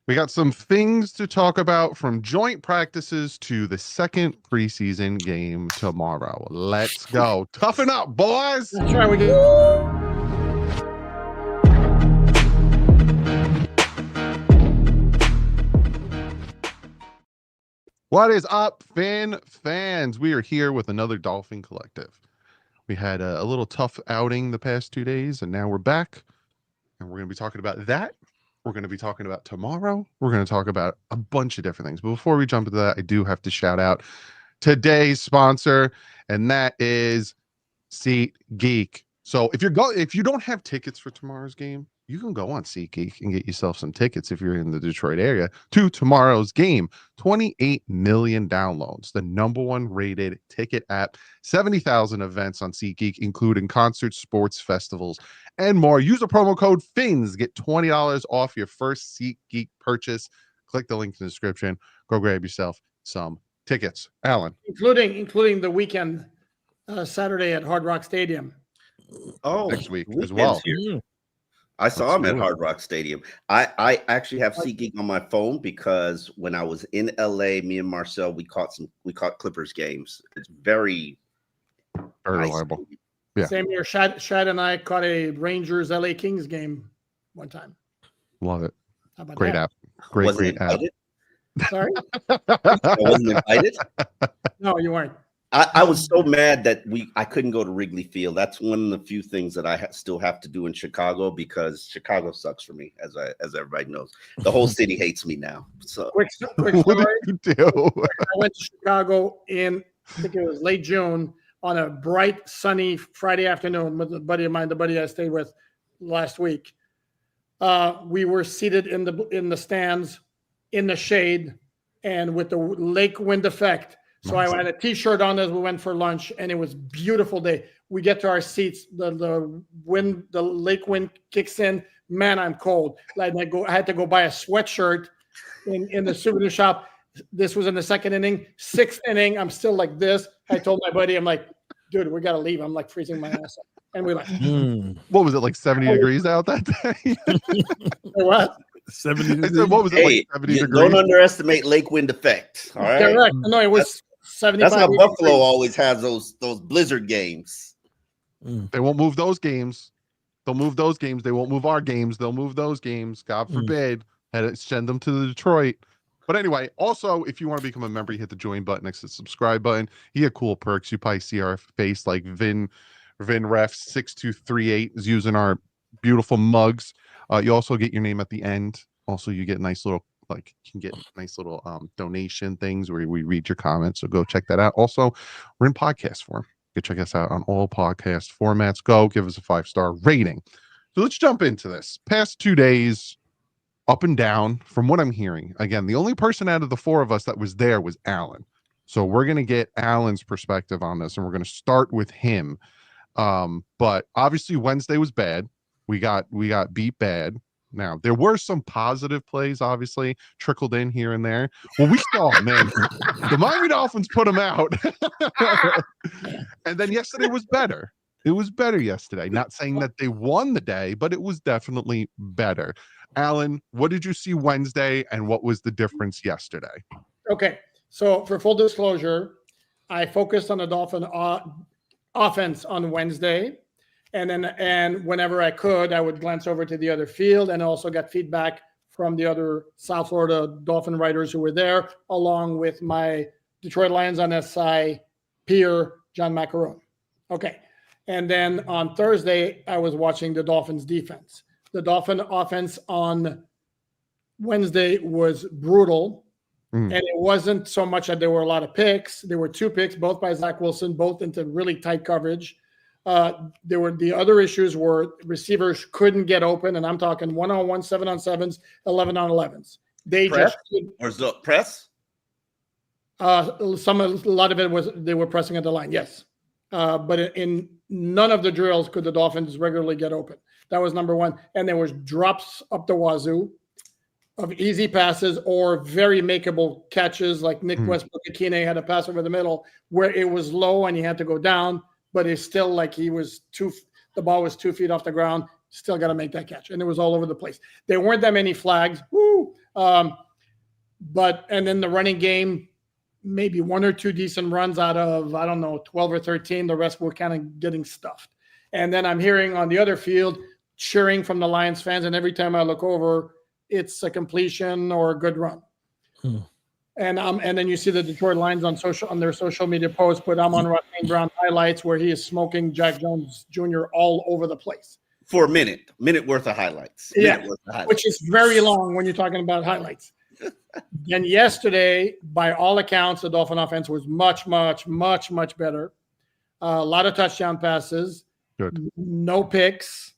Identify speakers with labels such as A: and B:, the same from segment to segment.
A: We got some things to talk about, from joint practices to the second preseason game tomorrow. Let's go. Toughen up, boys.
B: That's right. We get.
A: What is up, Fin fans? We are here with another Dolphin Collective. We had a little tough outing the past 2 days, and now we're back, and we're going to be talking about that. We're going to be talking about tomorrow. We're going to talk about a bunch of different things. But before we jump into that, I do have to shout out today's sponsor, and that is SeatGeek. So if you don't have tickets for tomorrow's game, you can go on SeatGeek and get yourself some tickets if you're in the Detroit area to tomorrow's game. 28 million downloads, the #1 rated ticket app, 70,000 events on SeatGeek, including concerts, sports, festivals, and more. Use the promo code FINS. Get $20 off your first SeatGeek purchase. Click the link in the description. Go grab yourself some tickets. Alan.
B: Including the weekend, Saturday at Hard Rock Stadium.
C: Oh,
A: next week as well.
C: I saw him at Hard Rock Stadium. I actually have SeatGeek on my phone because when I was in LA, me and Marcel, we caught Clippers games. It's very
A: reliable. Yeah.
B: Same here. Shad and I caught a Rangers LA Kings game one time.
A: Love it.
B: How about
A: Great
B: that?
A: app. Great app.
B: Sorry?
C: I wasn't invited.
B: No, you weren't.
C: I was so mad that I couldn't go to Wrigley Field. That's one of the few things that I still have to do in Chicago, because Chicago sucks for me, as everybody knows. The whole city hates me now. So
B: Quick story.
A: What did you do?
B: I went to Chicago in, I think it was late June, on a bright, sunny Friday afternoon with a buddy of mine, the buddy I stayed with last week. We were seated in the stands, in the shade, and with the lake wind effect. So I had a T-shirt on as we went for lunch, and it was a beautiful day. We get to our seats, the lake wind kicks in. Man, I'm cold. I had to go buy a sweatshirt in the souvenir shop. This was in the second inning. 6th inning, I'm still like this. I told my buddy, I'm like, dude, we got to leave. I'm like freezing my ass off. And we left.
A: What was it, like 70 degrees out that day?
B: What?
A: 70 degrees. What was it, like 70 degrees?
C: Don't underestimate lake wind effect. All right.
B: Correct. No, it was 75.
C: That's how Buffalo always has those blizzard games.
A: They won't move those games. They'll move those games. They won't move our games. They'll move those games. God forbid. Had to send them to the Detroit. But anyway, also, if you want to become a member, you hit the join button next to the subscribe button. You get cool perks. You probably see our face, like VinRef6238 is using our beautiful mugs. You also get your name at the end. Also, you get nice little, you can get nice little donation things where we read your comments. So go check that out. Also, we're in podcast form. You can check us out on all podcast formats. Go give us a 5-star rating. So let's jump into this. Past 2 days, up and down, from what I'm hearing. Again, the only person out of the 4 of us that was there was Alain. So we're going to get Alan's perspective on this, and we're going to start with him. But obviously Wednesday was bad. We got beat bad. Now, there were some positive plays, obviously, trickled in here and there. Well, we saw, man, the Miami Dolphins put them out. And then yesterday was better. It was better yesterday. Not saying that they won the day, but it was definitely better. Alain, what did you see Wednesday, and what was the difference yesterday?
B: Okay, so for full disclosure, I focused on the Dolphin offense on Wednesday. And whenever I could, I would glance over to the other field and also get feedback from the other South Florida Dolphin writers who were there, along with my Detroit Lions on SI peer, John Macaron. Okay. And then on Thursday, I was watching the Dolphins defense. The Dolphin offense on Wednesday was brutal. And it wasn't so much that there were a lot of picks. There were 2 picks, both by Zach Wilson, both into really tight coverage. There were the other issues were receivers couldn't get open, and I'm talking 1-on-1, 7-on-7s, 11-on-11s. They
C: press?
B: just
C: or is it press?
B: A lot of it was they were pressing at the line, yes. But in none of the drills could the Dolphins regularly get open. That was number 1. And there was drops up the wazoo of easy passes or very makeable catches, like Nick Westbrook-Akine had a pass over the middle where it was low and he had to go down. But it's still like the ball was 2 feet off the ground, still got to make that catch. And it was all over the place. There weren't that many flags. And then the running game, maybe one or two decent runs out of, I don't know, 12 or 13. The rest were kind of getting stuffed. And then I'm hearing on the other field cheering from the Lions fans. And every time I look over, it's a completion or a good run. And then you see the Detroit Lions on their social media posts, but I'm on Russell Brown highlights where he is smoking Jack Jones Jr. all over the place.
C: For a minute worth of highlights.
B: Which is very long when you're talking about highlights. And yesterday, by all accounts, the Dolphin offense was much, much, much, much better. A lot of touchdown passes.
A: Good.
B: No picks.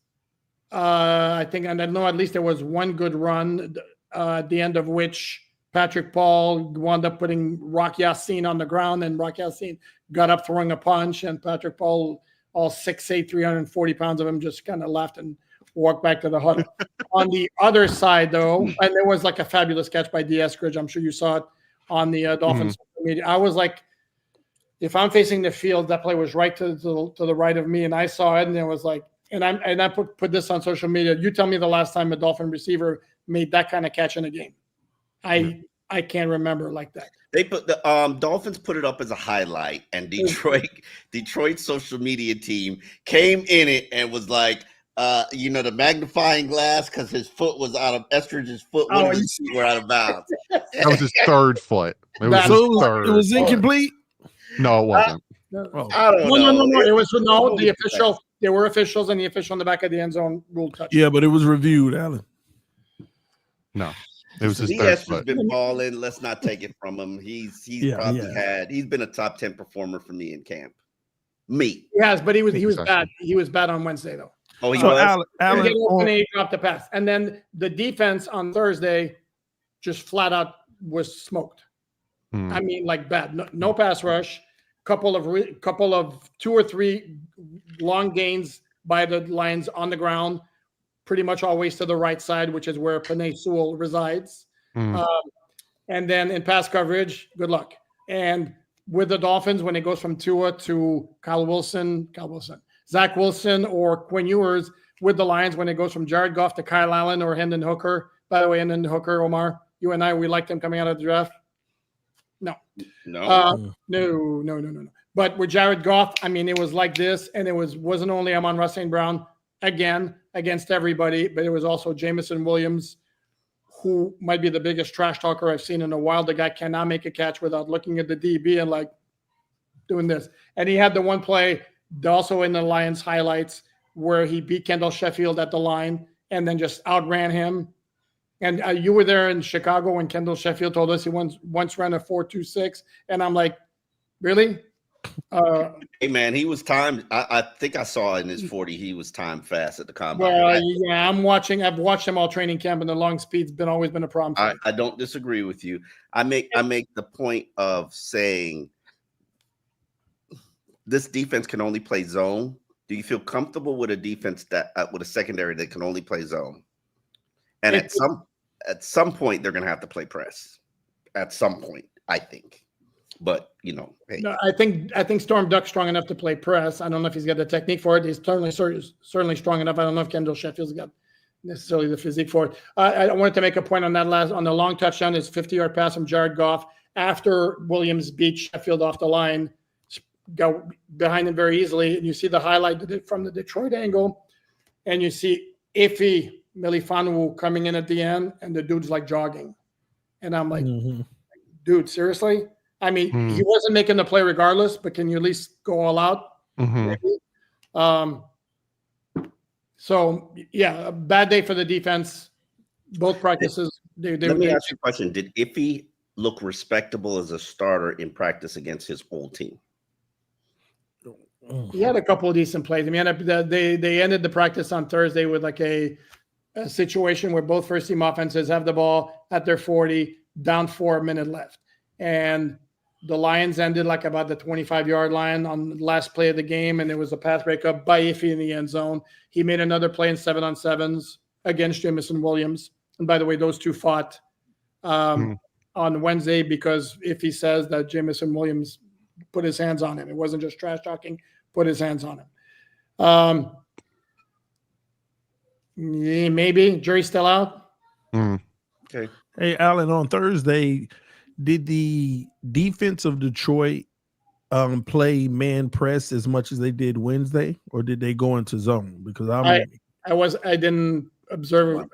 B: I know at least there was one good run at the end of which Patrick Paul wound up putting Rock Ya-Sin on the ground, and Rock Ya-Sin got up throwing a punch, and Patrick Paul, all 6'8", 340 pounds of him, just kind of laughed and walked back to the huddle. On the other side, though, and there was like a fabulous catch by D. Eskridge. I'm sure you saw it on the Dolphins social media. I was like, if I'm facing the field, that play was right to the right of me, and I saw it, and it was like, and I put this on social media. You tell me the last time a Dolphin receiver made that kind of catch in a game. I can't remember like that.
C: They put the Dolphins put it up as a highlight, and Detroit social media team came in it and was like, the magnifying glass, because his foot was out of Eskridge's foot. One of his feet were out of bounds.
A: That was his third foot. It
D: was incomplete.
A: No, it wasn't.
C: I don't know.
B: No. It was the official. There were officials, and the official in the back of the end zone ruled touch.
D: Yeah, but it was reviewed, Alan.
A: No. It was his
C: DS has been balling. Let's not take it from him. He's been a top 10 performer for me in camp.
B: Yes, but he was bad. He was bad on Wednesday though.
C: Oh, he was.
B: Alan, he dropped the pass, and then the defense on Thursday just flat out was smoked. I mean, like bad. No pass rush. Couple of 2 or 3 long gains by the Lions on the ground. Pretty much always to the right side, which is where Penei Sewell resides. And then in pass coverage, good luck. And with the Dolphins, when it goes from Tua to Zach Wilson, or Quinn Ewers, with the Lions, when it goes from Jared Goff to Kyle Allen or Hendon Hooker. By the way, Hendon Hooker, Omar, you and I, we liked him coming out of the draft. No. But with Jared Goff, I mean, it was like this, and it wasn't only Amon-Ra St. Brown again against everybody, but it was also Jameson Williams, who might be the biggest trash talker I've seen in a while. The guy cannot make a catch without looking at the DB and like doing this. And he had the one play also in the Lions highlights where he beat Kendall Sheffield at the line and then just outran him. And you were there in Chicago when Kendall Sheffield told us he once ran a 4.26, and I'm like, really?
C: Hey man, he was timed. I think I saw in his 40 he was timed fast at the combine.
B: Well, yeah, I've watched him all training camp, and the long speed's always been a problem.
C: I don't disagree with you. I make the point of saying this defense can only play zone. Do you feel comfortable with a defense that with a secondary that can only play zone? And at some point they're going to have to play press. At some point, I think. But hey.
B: No, I think Storm Duck's strong enough to play press. I don't know if he's got the technique for it. He's certainly strong enough. I don't know if Kendall Sheffield's got necessarily the physique for it. I wanted to make a point on that on the long touchdown. His 50-yard pass from Jared Goff after Williams beat Sheffield off the line, go behind him very easily. And you see the highlight from the Detroit angle, and you see Iffy Melifonwu coming in at the end, and the dude's like jogging. And I'm like, dude, seriously? I mean, he wasn't making the play regardless, but can you at least go all out? So, yeah, a bad day for the defense. Both practices. Let
C: me ask you a question. Did Iffy look respectable as a starter in practice against his old team?
B: He had a couple of decent plays. I mean, they ended the practice on Thursday with like a situation where both first-team offenses have the ball at their 40, down 4 minutes left. And the Lions ended like about the 25-yard line on the last play of the game, and there was a pass breakup by Iffy in the end zone. He made another play in 7-on-7s against Jameson Williams. And by the way, those two fought on Wednesday because Iffy says that Jameson Williams put his hands on him. It wasn't just trash talking, put his hands on him. Maybe jury's still out.
C: Okay.
D: Hey, Alan, on Thursday, did the defense of Detroit play man press as much as they did Wednesday, or did they go into zone? Because
B: I didn't observe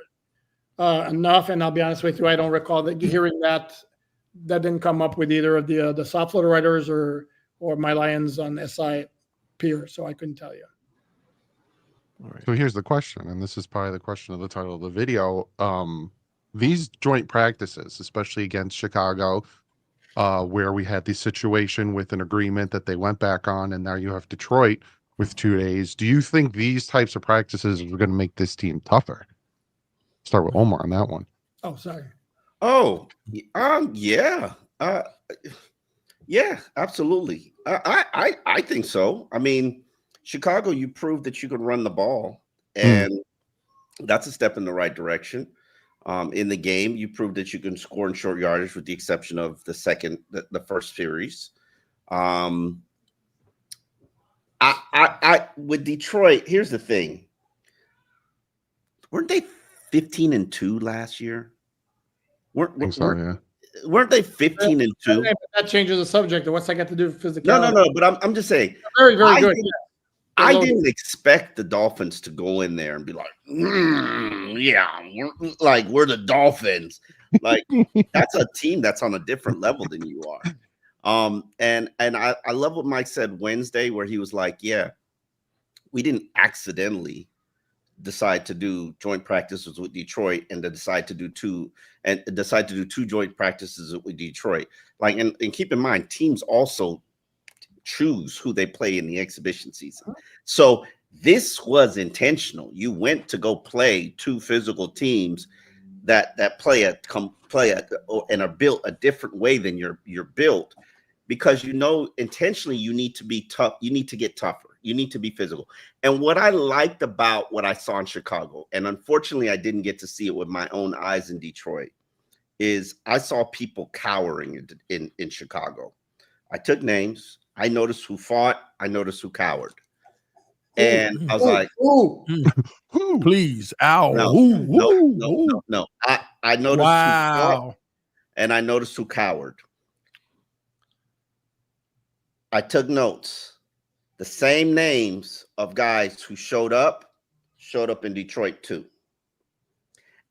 B: enough, and I'll be honest with you, I don't recall hearing that. That didn't come up with either of the soft floor writers or my Lions on SI peer, so I couldn't tell you.
D: All right.
A: So here's the question, and this is probably the question of the title of the video. These joint practices, especially against Chicago, where we had the situation with an agreement that they went back on, and now you have Detroit with 2 days. Do you think these types of practices are going to make this team tougher? Start with Omar on that one.
B: Oh, sorry.
C: Oh, yeah. Yeah, absolutely. I think so. I mean, Chicago, you proved that you could run the ball, and that's a step in the right direction. In the game, you proved that you can score in short yardage, with the exception of the first series. With Detroit, here's the thing: weren't they 15-2 last year? Weren't they 15-2?
B: That changes the subject. What's that got to do with physicality?
C: No. But I'm just saying,
B: very, very good.
C: I didn't expect the Dolphins to go in there and be like, yeah, we're the Dolphins. Like, that's a team that's on a different level than you are. And I love what Mike said Wednesday, where he was like, yeah, we didn't accidentally decide to do joint practices with Detroit and to decide to do two joint practices with Detroit. Like, and keep in mind, teams also choose who they play in the exhibition season. So this was intentional. You went to go play two physical teams that play and are built a different way than you're built, because intentionally you need to be tough. You need to get tougher. You need to be physical. And what I liked about what I saw in Chicago, and unfortunately I didn't get to see it with my own eyes in Detroit, is I saw people cowering in Chicago. I took names. I noticed who fought. I noticed who cowered. And I was like,
D: please, ow.
C: No. I noticed who fought, and I noticed who cowered. I took notes. The same names of guys who showed up in Detroit too.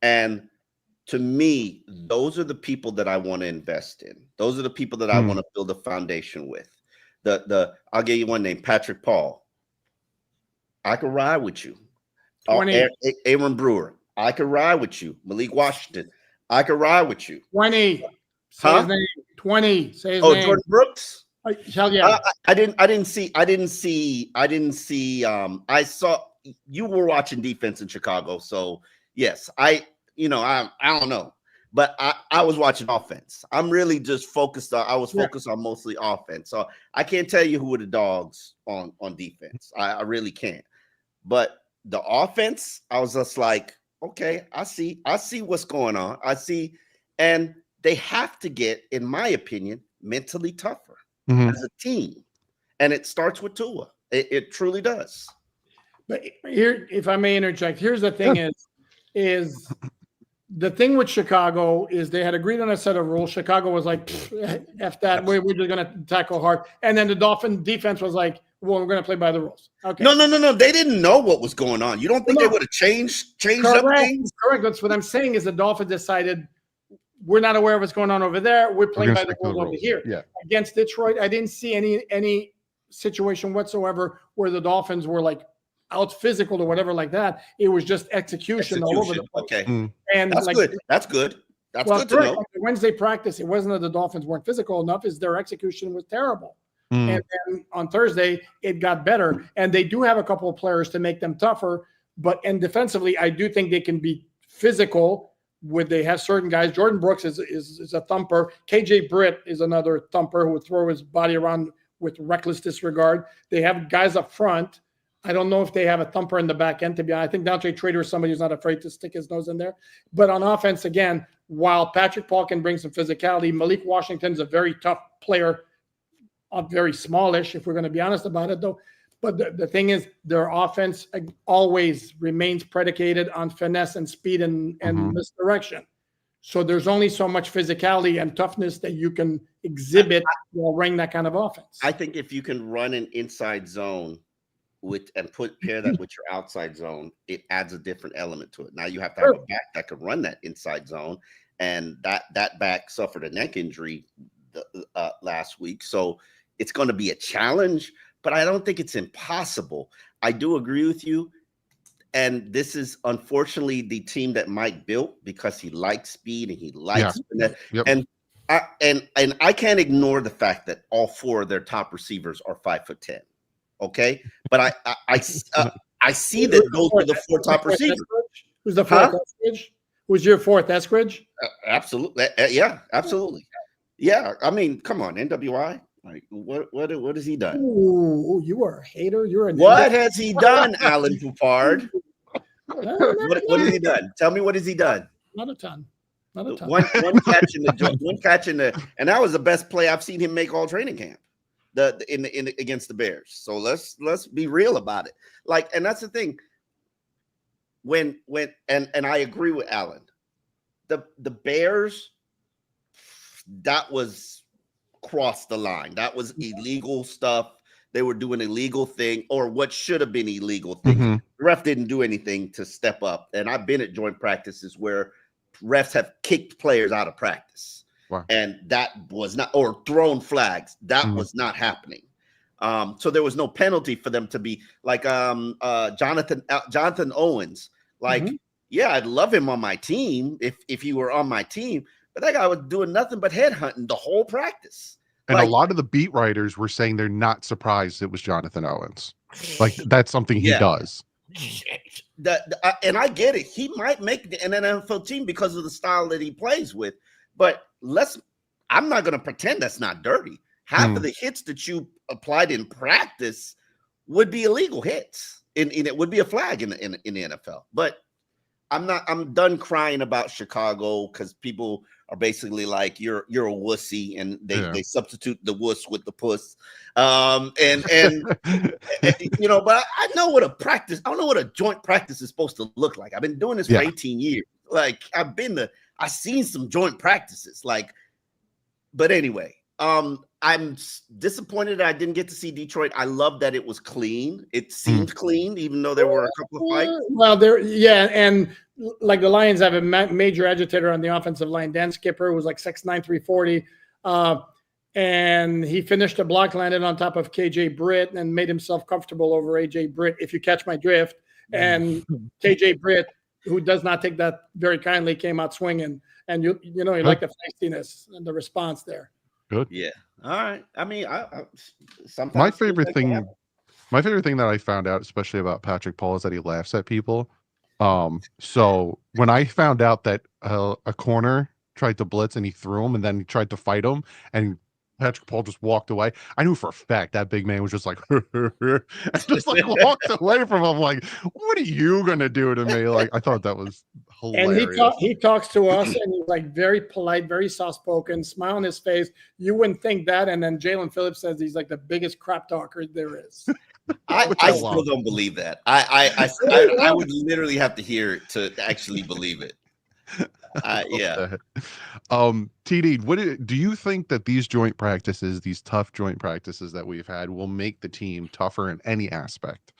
C: And to me, those are the people that I want to invest in. Those are the people that I want to build a foundation with. I'll give you one name, Patrick Paul. I could ride with you. Aaron Brewer. I could ride with you. Malik Washington. I could ride with you.
B: 20. Say his name. 20. Say his name.
C: Jordan Brooks.
B: Hell yeah.
C: I didn't see. I saw you were watching defense in Chicago, so yes, I don't know, but I was watching offense. I'm really just focused on. I was focused on mostly offense, so I can't tell you who were the dogs on defense. I really can't. But the offense, I was just like, okay, I see what's going on. I see, and they have to get, in my opinion, mentally tougher. As a team, and it starts with Tua. It truly does.
B: But here, if I may interject, here's the thing: is the thing with Chicago is they had agreed on a set of rules. Chicago was like, "F that, we're just going to tackle hard," and then the Dolphin defense was like, "Well, we're going to play by the rules." Okay.
C: No. They didn't know what was going on. You don't think they would have changed up things?
B: Correct. That's what I'm saying. Is the Dolphins decided, we're not aware of what's going on over there. We're playing by the rules over here.
A: Yeah.
B: Against Detroit, I didn't see any situation whatsoever where the Dolphins were like out physical or whatever like that. It was just execution all over the place.
C: Okay. And that's good. That's good. That's good to know.
B: Like the Wednesday practice, it wasn't that the Dolphins weren't physical enough, is their execution was terrible. And then on Thursday, it got better. And they do have a couple of players to make them tougher. And defensively, I do think they can be physical. They have certain guys. Jordan Brooks is a thumper. KJ Britt is another thumper who would throw his body around with reckless disregard. They have guys up front. I don't know if they have a thumper in the back end, to be honest. I think Dante Trader is somebody who's not afraid to stick his nose in there. But on offense, again, while Patrick Paul can bring some physicality, Malik Washington's a very tough player, very smallish, if we're going to be honest about it, though. But the thing is, their offense always remains predicated on finesse and speed and misdirection. So there's only so much physicality and toughness that you can exhibit while running that kind of offense.
C: I think if you can run an inside zone and pair that with your outside zone, it adds a different element to it. Now you have to have a back that can run that inside zone, and that back suffered a neck injury last week, so it's going to be a challenge. But I don't think it's impossible. I do agree with you. And this is unfortunately the team that Mike built because he likes speed and he likes that.
A: Yep.
C: And I can't ignore the fact that all 4 of their top receivers are 5'10". Okay, but I see that those are the 4 top receivers.
B: Who's the 4th? Eskridge? Who's your 4th? Eskridge?
C: Absolutely, yeah, absolutely, yeah. I mean, come on, NWI. Like, what has he done?
B: Ooh, you are a hater. You're a
C: what has he done, Alain Poupart? What has he done? Tell me, what has he done?
B: Not a ton. Not a ton.
C: One catch in the and that was the best play I've seen him make all training camp. Against the Bears. So let's be real about it. Like, and that's the thing. When and I agree with Alain. The Bears, that was crossed the line. That was illegal stuff. They were doing illegal thing, or what should have been illegal thing.
A: Mm-hmm.
C: The ref didn't do anything to step up. And I've been at joint practices where refs have kicked players out of practice.
A: Wow.
C: And that was not, or thrown flags. That was not happening. So there was no penalty for them to be like Jonathan Owens. Like, yeah, I'd love him on my team if he were on my team. But that guy was doing nothing but headhunting the whole practice.
A: And
C: like,
A: a lot of the beat writers were saying they're not surprised it was Jonathan Owens. Like, that's something he does.
C: And I get it. He might make an NFL team because of the style that he plays with. But I'm not going to pretend that's not dirty. Half of the hits that you applied in practice would be illegal hits. And it would be a flag in the NFL. But I'm done crying about Chicago because people are basically like, you're a wussy, and they substitute the wuss with the puss. And you know, but I know what I don't know what a joint practice is supposed to look like. I've been doing this for 18 years. Like, I've seen some joint practices. Like, but anyway, I'm disappointed that I didn't get to see Detroit. I love that it was clean. It seemed clean, even though there were a couple of fights.
B: Well, and like the Lions have a major agitator on the offensive line. Dan Skipper was like 6'9", 340. And he finished a block, landed on top of KJ Britt, and made himself comfortable over AJ Britt, if you catch my drift. And KJ Britt, who does not take that very kindly, came out swinging. And you like the feistiness and the response there.
A: Good.
C: Yeah. All right. I mean, I sometimes
A: my favorite thing that I found out, especially about Patrick Paul, is that he laughs at people. So when I found out that a corner tried to blitz and he threw him, and then he tried to fight him, and Patrick Paul just walked away, I knew for a fact that big man was just like, and just like walked away from him. Like, what are you gonna do to me? Like, I thought that was hilarious.
B: And he talks to us, and he's like very polite, very soft spoken, smile on his face. You wouldn't think that. And then Jalen Phillips says he's like the biggest crap talker there is.
C: I still don't believe that. I would literally have to hear it to actually believe it. Yeah.
A: TD, do you think that these joint practices, these tough joint practices that we've had, will make the team tougher in any aspect?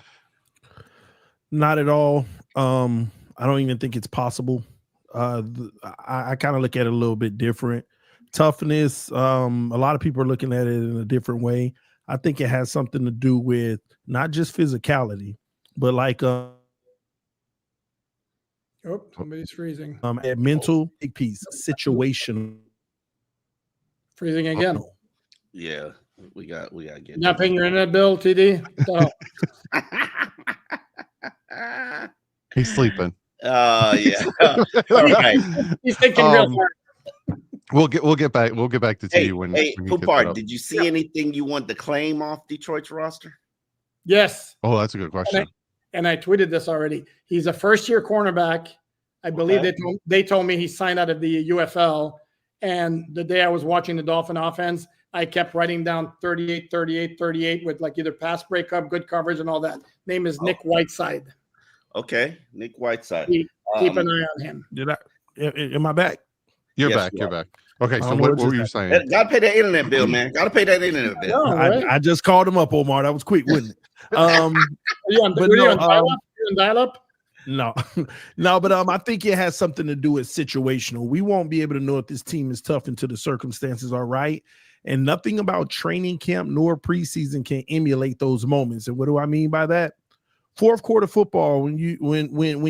D: Not at all. I don't even think it's possible. I kind of look at it a little bit different. Toughness, a lot of people are looking at it in a different way. I think it has something to do with not just physicality, but like
B: somebody's freezing.
D: A mental big piece, situation.
B: Freezing again.
C: Yeah, we got to get.
B: Not paying your internet bill, TD. So.
A: He's sleeping.
C: Yeah. Okay.
B: He's thinking real hard.
A: We'll get back to TD when.
C: Hey,
A: when
C: Poupart, did you see anything you want to claim off Detroit's roster?
B: Yes.
A: Oh, that's a good question.
B: And I tweeted this already. He's a first-year cornerback. I believe they told me he signed out of the UFL. And the day I was watching the Dolphin offense, I kept writing down 38, 38, 38 with like either pass breakup, good coverage, and all that. Name is Nick Whiteside.
C: Okay, Nick Whiteside.
B: Keep an eye on him.
D: Am I back?
A: You're
C: Yes,
A: back.
C: you
A: You're
C: are.
A: back. Okay,
D: I
A: so
D: don't know
A: what
D: what
A: were
D: just
A: you
D: happened.
A: saying?
C: Gotta pay that internet bill, man. Gotta pay that internet bill.
B: No, right?
D: I just called him up, Omar. That was quick, wasn't it? But
B: Were you
D: no,
B: on dial-up? You on dial-up?
D: no, no, but I think it has something to do with situational. We won't be able to know if this team is tough until the circumstances are right. And nothing about training camp nor preseason can emulate those moments. And what do I mean by that? Fourth quarter football, when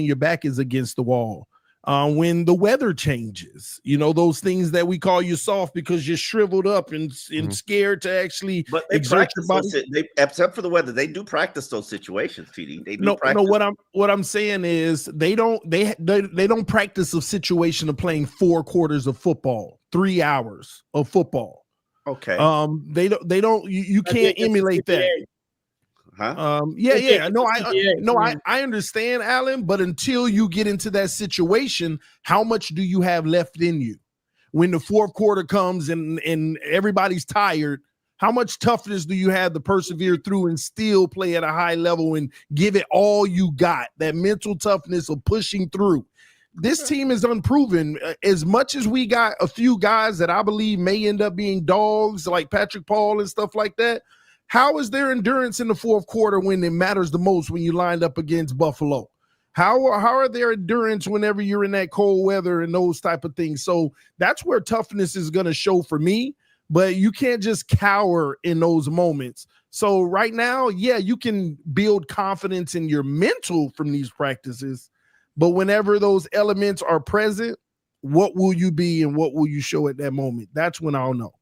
D: your back is against the wall, when the weather changes, those things that we call you soft because you're shriveled up and scared to actually
C: But they
D: exert your body.
C: Except for the weather, they do practice those situations, TD. They do
D: No,
C: practice.
D: what I'm saying is they don't practice a situation of playing 4 quarters of football, 3 hours of football.
C: Okay.
D: They don't you can't emulate that.
C: Huh?
D: Yeah. No, I understand, Alan, but until you get into that situation, how much do you have left in you? When the fourth quarter comes and everybody's tired, how much toughness do you have to persevere through and still play at a high level and give it all you got? That mental toughness of pushing through. This team is unproven. As much as we got a few guys that I believe may end up being dogs like Patrick Paul and stuff like that, how is their endurance in the fourth quarter when it matters the most when you lined up against Buffalo? How are their endurance whenever you're in that cold weather and those type of things? So that's where toughness is going to show for me, but you can't just cower in those moments. So right now, yeah, you can build confidence in your mental from these practices, but whenever those elements are present, what will you be and what will you show at that moment? That's when I'll know.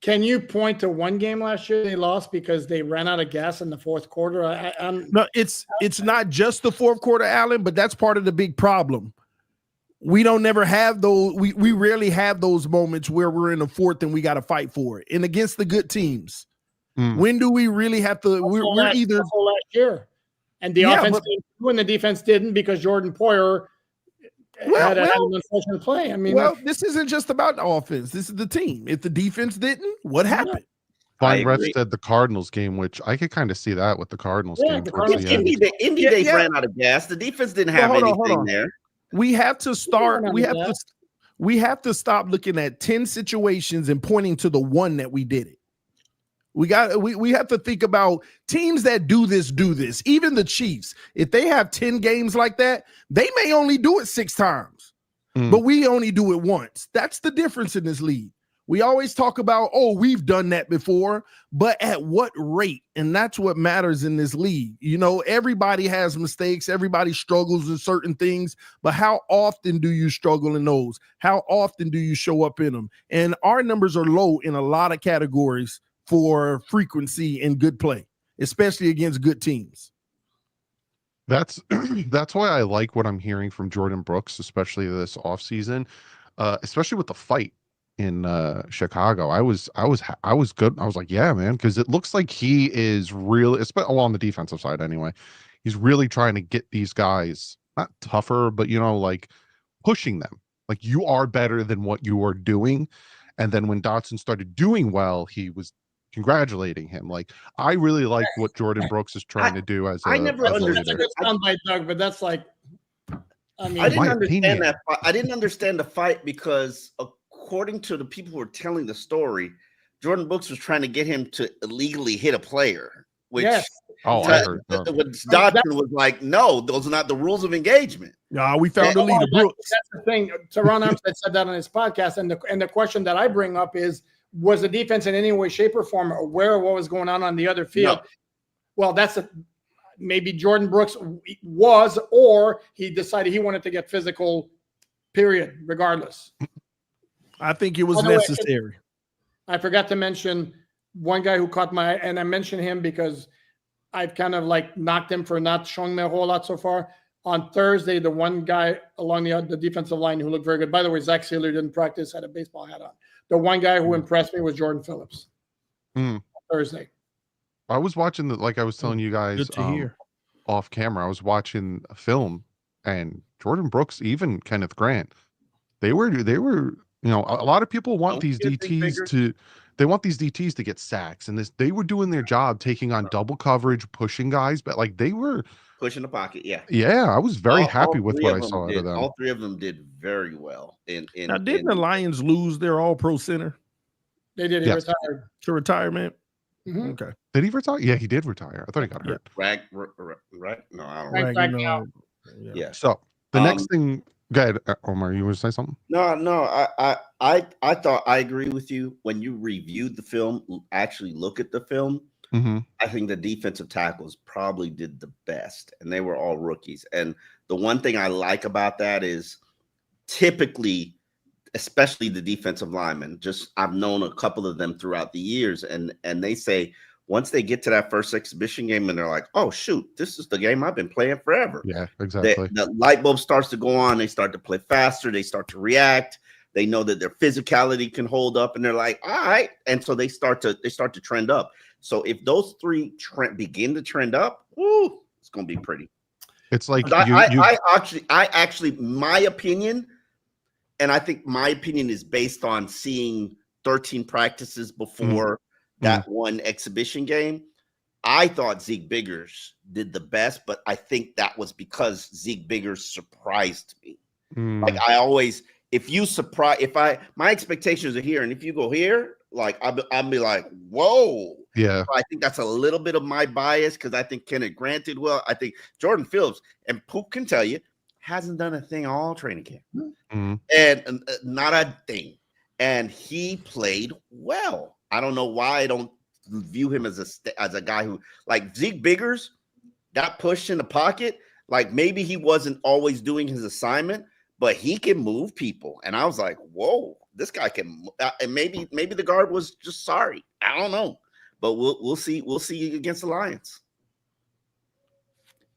B: Can you point to one game last year they lost because they ran out of gas in the fourth quarter?
D: No, it's not just the fourth quarter, Alan, but that's part of the big problem. We don't never have those. We rarely have those moments where we're in the fourth and we got to fight for it. And against the good teams, when do we really have to? We're either
B: last year, and the offense came through and the defense didn't because Jordan Poyer had an unfortunate play. I mean,
D: this isn't just about the offense. This is the team. If the defense didn't, what happened?
A: Fine ref said the Cardinals game, which I could kind of see that with the Cardinals game.
C: Indy ran out of gas. The defense didn't have anything there.
D: We have to start. We have to stop looking at 10 situations and pointing to the one that we did it. We have to think about teams that do this. Even the Chiefs, if they have 10 games like that, they may only do it 6 times, but we only do it once. That's the difference in this league. We always talk about, we've done that before, but at what rate? And that's what matters in this league. Everybody has mistakes. Everybody struggles in certain things, but how often do you struggle in those? How often do you show up in them? And our numbers are low in a lot of categories for frequency and good play, especially against good teams.
A: That's why I like what I'm hearing from Jordan Brooks, especially this offseason, especially with the fight in Chicago. I was good. I was like, yeah, man, because it looks like he is really, on the defensive side anyway, he's really trying to get these guys not tougher, but like pushing them. Like, you are better than what you are doing. And then when Dotson started doing well, he was congratulating him. Like, I really like what Jordan Brooks is trying to do as a
B: understood. That's a good soundbite, Doug, but that's like,
C: I didn't understand that. I didn't understand the fight because according to the people who were telling the story, Jordan Brooks was trying to get him to illegally hit a player, which
A: I heard.
C: Dotson was like, no, those are not the rules of engagement.
D: No, we found the leader, Brooks.
B: That's the thing. Teron Armstead said that on his podcast, and the question that I bring up is, was the defense in any way, shape, or form aware of what was going on the other field? No. Well, maybe Jordan Brooks was, or he decided he wanted to get physical, period, regardless.
D: I think it was necessary.
B: I forgot to mention one guy who caught my eye, and I mentioned him because I've kind of like knocked him for not showing me a whole lot so far. On Thursday, the one guy along the defensive line who looked very good. By the way, Zach Sealer didn't practice, had a baseball hat on. The one guy who impressed me was Jordan Phillips. Thursday.
A: I was watching like I was telling you guys
D: good to hear.
A: Off camera. I was watching a film, and Jordan Brooks, even Kenneth Grant, they were a lot of people want these DTs to get sacks, and they were doing their job, taking on double coverage, pushing guys, but like they were
C: Push in the pocket, yeah.
A: Yeah, I was very
C: All
A: happy with
C: three
A: what
C: of
A: I
C: them
A: saw out of them.
C: All three of them did very well.
D: Now, didn't the Lions lose their All-Pro center
B: They did. He
A: Yes.
B: retired.
D: to retirement?
B: Mhm.
D: Okay.
A: Did he retire? Yeah, he did retire. I thought he got hurt.
C: right? No, I don't.
B: Right. back now.
C: Yeah.
A: So the next thing, go ahead, Omar. You want to say something?
C: No. I thought I agree with you. When you reviewed the film, actually look at the film.
A: Mm-hmm.
C: I think the defensive tackles probably did the best, and they were all rookies. And the one thing I like about that is typically, especially the defensive linemen, just I've known a couple of them throughout the years, and they say once they get to that first exhibition game and they're like, oh, shoot, this is the game I've been playing forever.
A: Yeah, exactly.
C: The light bulb starts to go on. They start to play faster. They start to react. They know that their physicality can hold up, and they're like, all right. And so they start to trend up. So if those three begin to trend up, woo, it's going to be pretty.
A: It's like
C: I actually, my opinion, and I think my opinion is based on seeing 13 practices before that one exhibition game. I thought Zeke Biggers did the best, but I think that was because Zeke Biggers surprised me. Like I always, my expectations are here, and if you go here, like I'll be like, whoa.
A: Yeah.
C: So I think that's a little bit of my bias because I think Kenneth Grant did well. I think Jordan Phillips, and Poop can tell you, hasn't done a thing all training camp. And not a thing. And he played well. I don't know why I don't view him as a guy who, like Zeke Biggers, that push in the pocket, like maybe he wasn't always doing his assignment, but he can move people. And I was like, whoa, this guy can. And maybe the guard was just sorry. I don't know. But we'll see. We'll see against the Lions.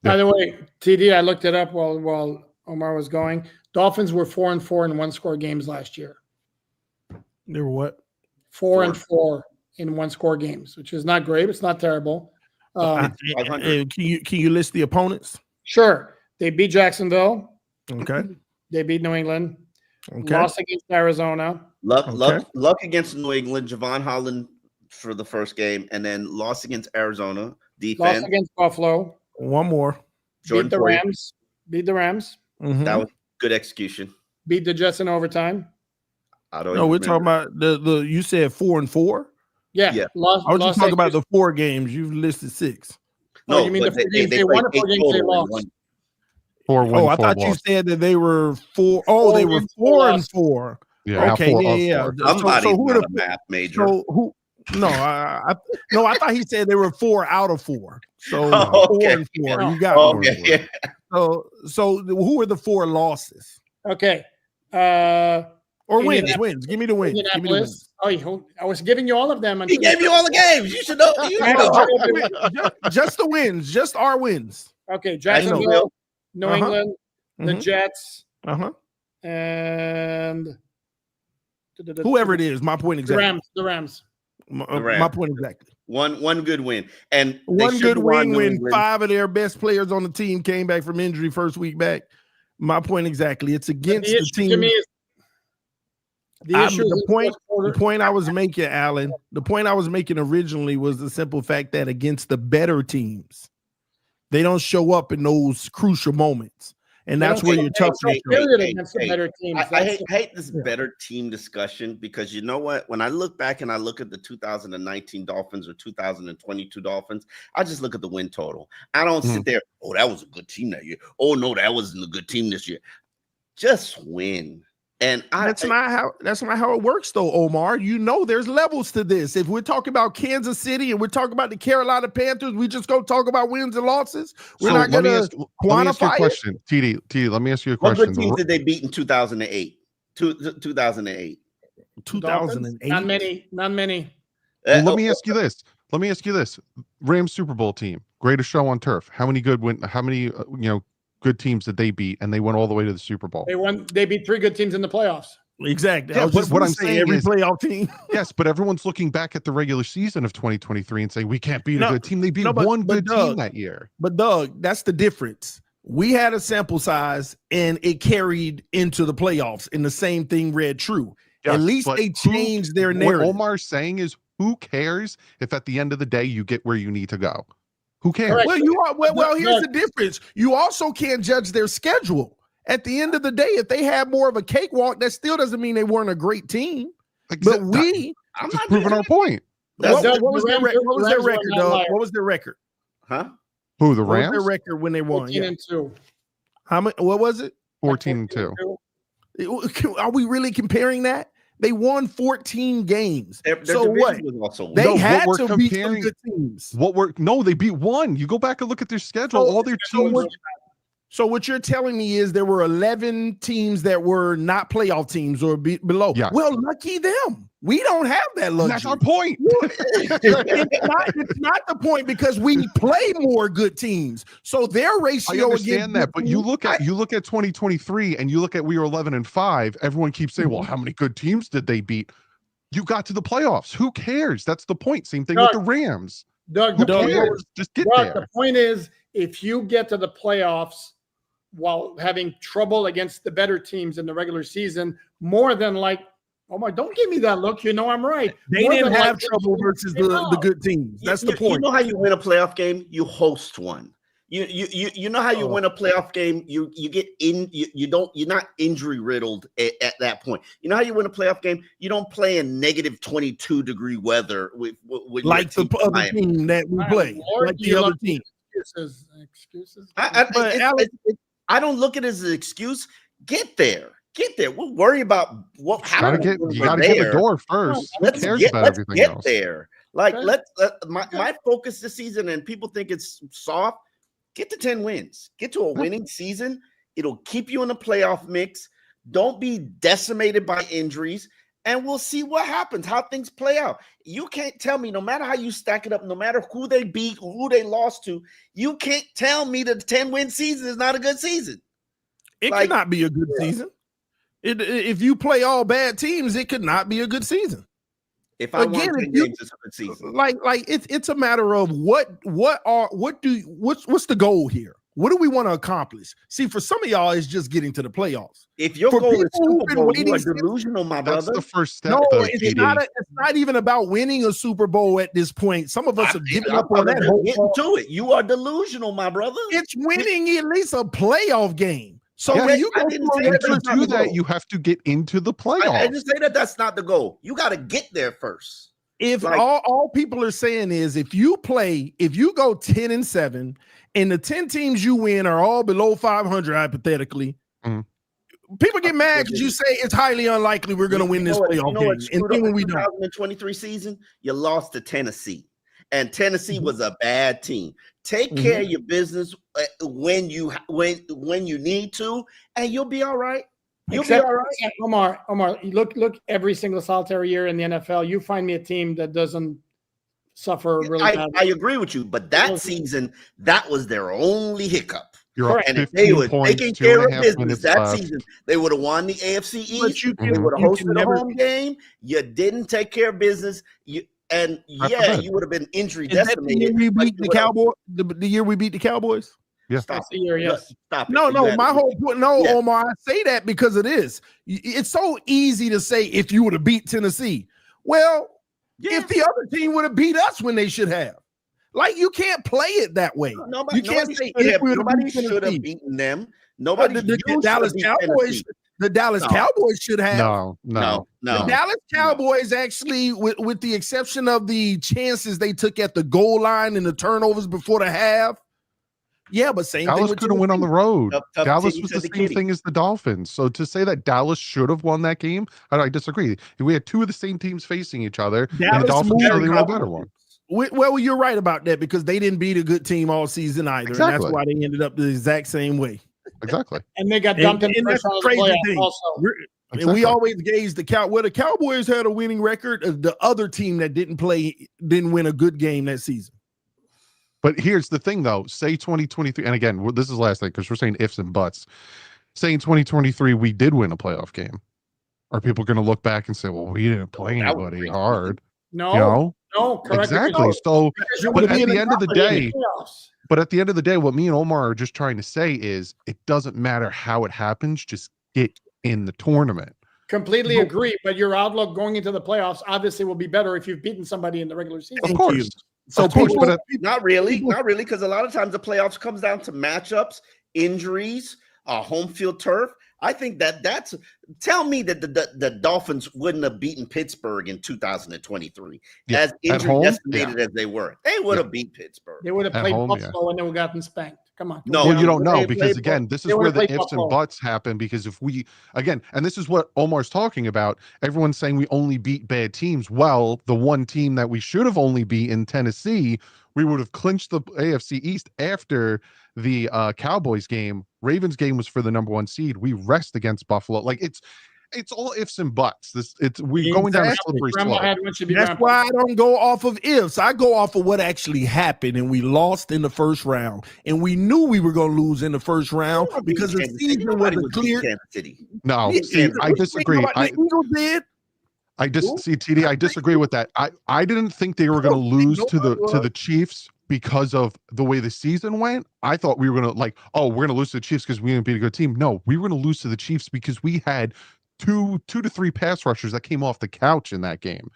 B: By the way, TD, I looked it up while Omar was going. Dolphins were 4-4 in one-score games last year.
D: They were what?
B: 4-4 in one-score games, which is not great. It's not terrible.
D: Can you list the opponents?
B: Sure. They beat Jacksonville.
D: Okay.
B: They beat New England.
D: Okay.
B: Lost against Arizona.
C: Luck against New England. Javon Holland for the first game, and then lost against Arizona. Defense.
B: Lost against Buffalo.
D: One more.
B: Beat the Rams.
C: That was good execution.
B: Beat the Jets in overtime.
D: We're talking about the. You said 4-4.
B: Yeah.
D: I was just talking about the 4 games. You've listed 6.
B: No, you mean the 4 games they won or 4 games they lost?
A: 4-1.
D: I thought you said that they were 4. Oh, they were 4-4.
A: Yeah.
D: Okay. Yeah.
C: Somebody's not a math major.
D: So who? No, I thought he said they were 4 out of 4. So 4-4. You got it.
C: Yeah.
D: So who are the 4 losses?
B: Okay.
D: Or wins. Give me the wins. Give me the wins.
B: Oh, I was giving you all of them.
C: He gave you all the games. You should know.
D: Just the wins. Just our wins.
B: Okay. Jacksonville, New England, the Jets, and
D: whoever it is. My point exactly.
B: The Rams.
D: My point exactly.
C: One good win, and
D: one good win when 5 of their best players on the team came back from injury first week back. My point exactly. It's against the team. The point I was making, Alan, the point I was making originally was the simple fact that against the better teams, they don't show up in those crucial moments. And that's where your toughness
B: against the better teams.
C: I hate this better team discussion because you know what? When I look back and I look at the 2019 Dolphins or 2022 Dolphins, I just look at the win total. I don't sit there, oh, that was a good team that year. Oh, no, that wasn't a good team this year. Just win. And
D: that's not how it works, though, Omar. You know, there's levels to this. If we're talking about Kansas City and we're talking about the Carolina Panthers, we just go talk about wins and losses. We're not going to quantify
A: let me ask you a question. TD, let me ask you a question.
C: What good teams did they beat in 2008? 2008.
D: 2008.
B: Not many.
A: Let me ask you this. Rams Super Bowl team, greatest show on turf. How many good good teams that they beat, and they went all the way to the Super Bowl?
B: They beat 3 good teams in the playoffs.
D: Exactly.
A: Yeah, what I'm saying
D: every
A: is,
D: playoff team.
A: Yes, but everyone's looking back at the regular season of 2023 and saying we can't beat a good team. They beat one good team that year.
D: But Doug, that's the difference. We had a sample size, and it carried into the playoffs, and the same thing read true. Yes, at least they changed their narrative.
A: What Omar's saying is, who cares if at the end of the day you get where you need to go? Who cares?
B: Correct.
D: Well, here's the difference. You also can't judge their schedule. At the end of the day, if they had more of a cakewalk, that still doesn't mean they weren't a great team. But
C: I'm
A: just
C: not
A: proving our point.
D: What was their record, Doug? What was their record?
C: Huh?
A: Who, the
D: What was
A: Rams?
D: their record when they won?
B: 14-2.
D: How much? What was it?
A: 14-2.
D: Are we really comparing that? They won 14 games.
C: Their
D: So what?
C: division was also
D: They
C: weak.
D: had
A: we're
D: to beat some
A: comparing-
D: good teams.
A: They beat one. You go back and look at their schedule. All their teams.
D: So what you're telling me is there were 11 teams that were not playoff teams or below.
A: Yes.
D: Well, lucky them. We don't have that luxury.
A: That's our point.
D: It's not the point because we play more good teams. So their
A: I
D: ratio
A: understand that, but you look at 2023 and you look at we were 11-5. Everyone keeps saying, "Well, how many good teams did they beat?" You got to the playoffs. Who cares? That's the point. Same thing with the Rams.
B: Doug,
A: Who
B: the point
A: cares?
B: is,
A: Just get
B: Doug,
A: there.
B: the point is, if you get to the playoffs while having trouble against the better teams in the regular season, more than like, oh my, don't give me that look. You know I'm right.
D: They
B: More
D: didn't
B: than
D: have
B: like-
D: trouble versus the good teams. That's the point.
C: You know how you win a playoff game? You host one. You know how you win a playoff game? You get in. You're not injury riddled at that point. You know how you win a playoff game? You don't play in negative 22-degree weather with
D: like the other team that we play,
B: Lord,
D: like the
B: you
D: other
B: love
D: team.
B: Excuses.
C: I don't look at it as an excuse. Get there. We'll worry about what happens.
A: You gotta get the door first. Who cares about everything
C: get
A: else?
C: there. Like
B: Okay.
C: my focus this season, and people think it's soft. Get to 10 wins. Get to a winning season. It'll keep you in the playoff mix. Don't be decimated by injuries, and we'll see what happens, how things play out. You can't tell me, no matter how you stack it up, no matter who they beat, who they lost to, you can't tell me that the 10-win season is not a good season.
D: It cannot be a good season. If you play all bad teams, it could not be a good season.
C: If I won 10 games, it's a good season.
D: Like it's a matter of what's the goal here? What do we want to accomplish? See, for some of y'all, it's just getting to the playoffs.
C: If your
D: For
C: goal is
D: people who've
C: Super
D: been
C: Bowl,
D: waiting
C: you are
D: since-
C: delusional, my
A: That's
C: brother.
A: the first step.
D: No,
A: though,
D: it's
A: PD.
D: not even about winning a Super Bowl at this point. Some of us have given up on that.
C: Getting to it. You are delusional, my brother.
D: It's winning at least a playoff game. So
A: Yeah,
D: when you
C: I
D: go
C: didn't
D: through
C: say
D: a
C: that
A: To
C: that's
D: regular
C: not
A: do
C: the
A: that,
C: goal.
A: you have to get into the
C: I
A: playoffs.
C: just say that that's not the goal. You got to get there first.
D: If
C: Like-
D: all people are saying is if you go 10-7 and the 10 teams you win are all below 500 hypothetically,
A: Mhm.
D: people get mad because you say it's highly unlikely we're going to win this playoff game. And then when we don't,
C: 2023 season, you lost to Tennessee, and Tennessee
D: Mm-hmm.
C: was a bad team. Take care of your business when you need to, and you'll be all right. You'll be all right.
B: Omar, you look every single solitary year in the NFL. You find me a team that doesn't suffer really
C: I
B: badly.
C: agree with you, but that season, that was their only hiccup.
A: You're up
C: And if
A: 15
C: they were
A: points,
C: taking
A: 2.5
C: care of business
A: minutes
C: that
A: left.
C: season, they would have won the AFC East.
D: but you
C: They
D: can,
C: would have
D: you
C: hosted
D: can
C: the
D: never.
C: home game. You didn't take care of business. You would have been injury
D: Is that the
C: decimated.
D: year we
C: but
D: beat
C: you
D: the
C: would've-
D: Cowboys? The year we beat the Cowboys?
A: Yeah.
C: Stop
B: the year, yes.
C: Stop it.
D: No,
C: You had
D: my
C: to-
D: whole point. No,
C: Yeah.
D: Omar, I say that because it is. It's so easy to say if you would have beat Tennessee. Well,
C: Yeah.
D: if the other team would have beat us when they should have. Like you can't play it that way.
C: Nobody,
D: You can't
C: nobody
D: say
C: should
D: if
C: have,
D: we would've
C: nobody
D: beat
C: should have
D: Tennessee.
C: beaten them.
D: But
C: Nobody.
D: the
C: you
D: Dallas
C: should have beat
D: Cowboys,
C: Tennessee.
D: the Dallas
C: No.
D: Cowboys should have.
A: No.
D: The Dallas Cowboys actually, with the exception of the chances they took at the goal line and the turnovers before the half. Yeah, but same thing
A: Dallas
D: with
A: couldn't win on the road.
C: Tough
A: Dallas
C: titty
A: was
C: to
A: the
C: the
A: same
C: kitty.
A: thing as the Dolphins. So to say that Dallas should have won that game, I disagree. We had two of the same teams facing each other, and
D: Dallas
A: the Dolphins
D: moved
A: are the
C: Cowboys.
A: better one.
D: Well, you're right about that because they didn't beat a good team all season either, and
A: Exactly.
D: that's why they ended up the exact same way.
A: Exactly.
B: And they got dumped in the
D: And
B: first
D: that's
B: round
D: the
B: of the
D: crazy
B: playoffs
D: thing.
B: also.
D: And we always gauge the the Cowboys had a winning record. The other team that didn't win a good game that season.
A: But here's the thing, though. Say 2023, and again, this is the last thing because we're saying ifs and buts. Saying 2023, we did win a playoff game. Are people going to look back and say, "Well, we didn't play
C: That was
A: anybody
C: crazy.
A: hard"?
B: No, correct.
A: Exactly. So, but at the end of the day,
B: Playoffs.
A: But at the end of the day, what me and Omar are just trying to say is it doesn't matter how it happens, just get in the tournament.
B: Completely agree, but your outlook going into the playoffs obviously will be better if you've beaten somebody in the regular season.
A: Of course.
D: So
A: Of course,
D: people,
A: but
C: Not really, because a lot of times the playoffs comes down to matchups, injuries, home field turf. I think that's tell me that the Dolphins wouldn't have beaten Pittsburgh in 2023
A: Yeah,
C: as
A: at
C: injury
A: home,
C: decimated as they were. They would have beat Pittsburgh.
B: They would have
A: At
B: played
A: home, yeah.
B: Buffalo and they would have gotten spanked. Come on.
C: No,
A: Well, you don't
C: they
A: know
C: played
A: because again, this
B: They
A: is where
B: would've
A: the
B: played
A: ifs and
B: Buffalo.
A: buts happen. Because if we again, and this is what Omar's talking about, everyone's saying we only beat bad teams. Well, the one team that we should have only beat in Tennessee, we would have clinched the AFC East after the Cowboys game. Ravens game was for the number 1 seed. We rest against Buffalo. Like it's all ifs and buts. We're going down a
D: Exactly.
A: slippery
B: Grandma
A: slope.
B: had one should be
D: that's
B: grandpa.
D: why I don't go off of ifs. I go off of what actually happened, and we lost in the first round, and we knew we were going to lose in the first round because the
C: Kansas City.
D: season was
C: Nobody
D: a
C: would beat
D: clear.
C: Kansas City.
A: No,
C: Yeah,
A: see, I
C: what
A: disagree.
D: The Eagles did.
A: See, TD, I disagree with that. I didn't think they were going to lose to the Chiefs because of the way the season went. I thought we were going to we're going to lose to the Chiefs because we didn't beat a good team. No, we were going to lose to the Chiefs because we had two to three pass rushers that came off the couch in that game.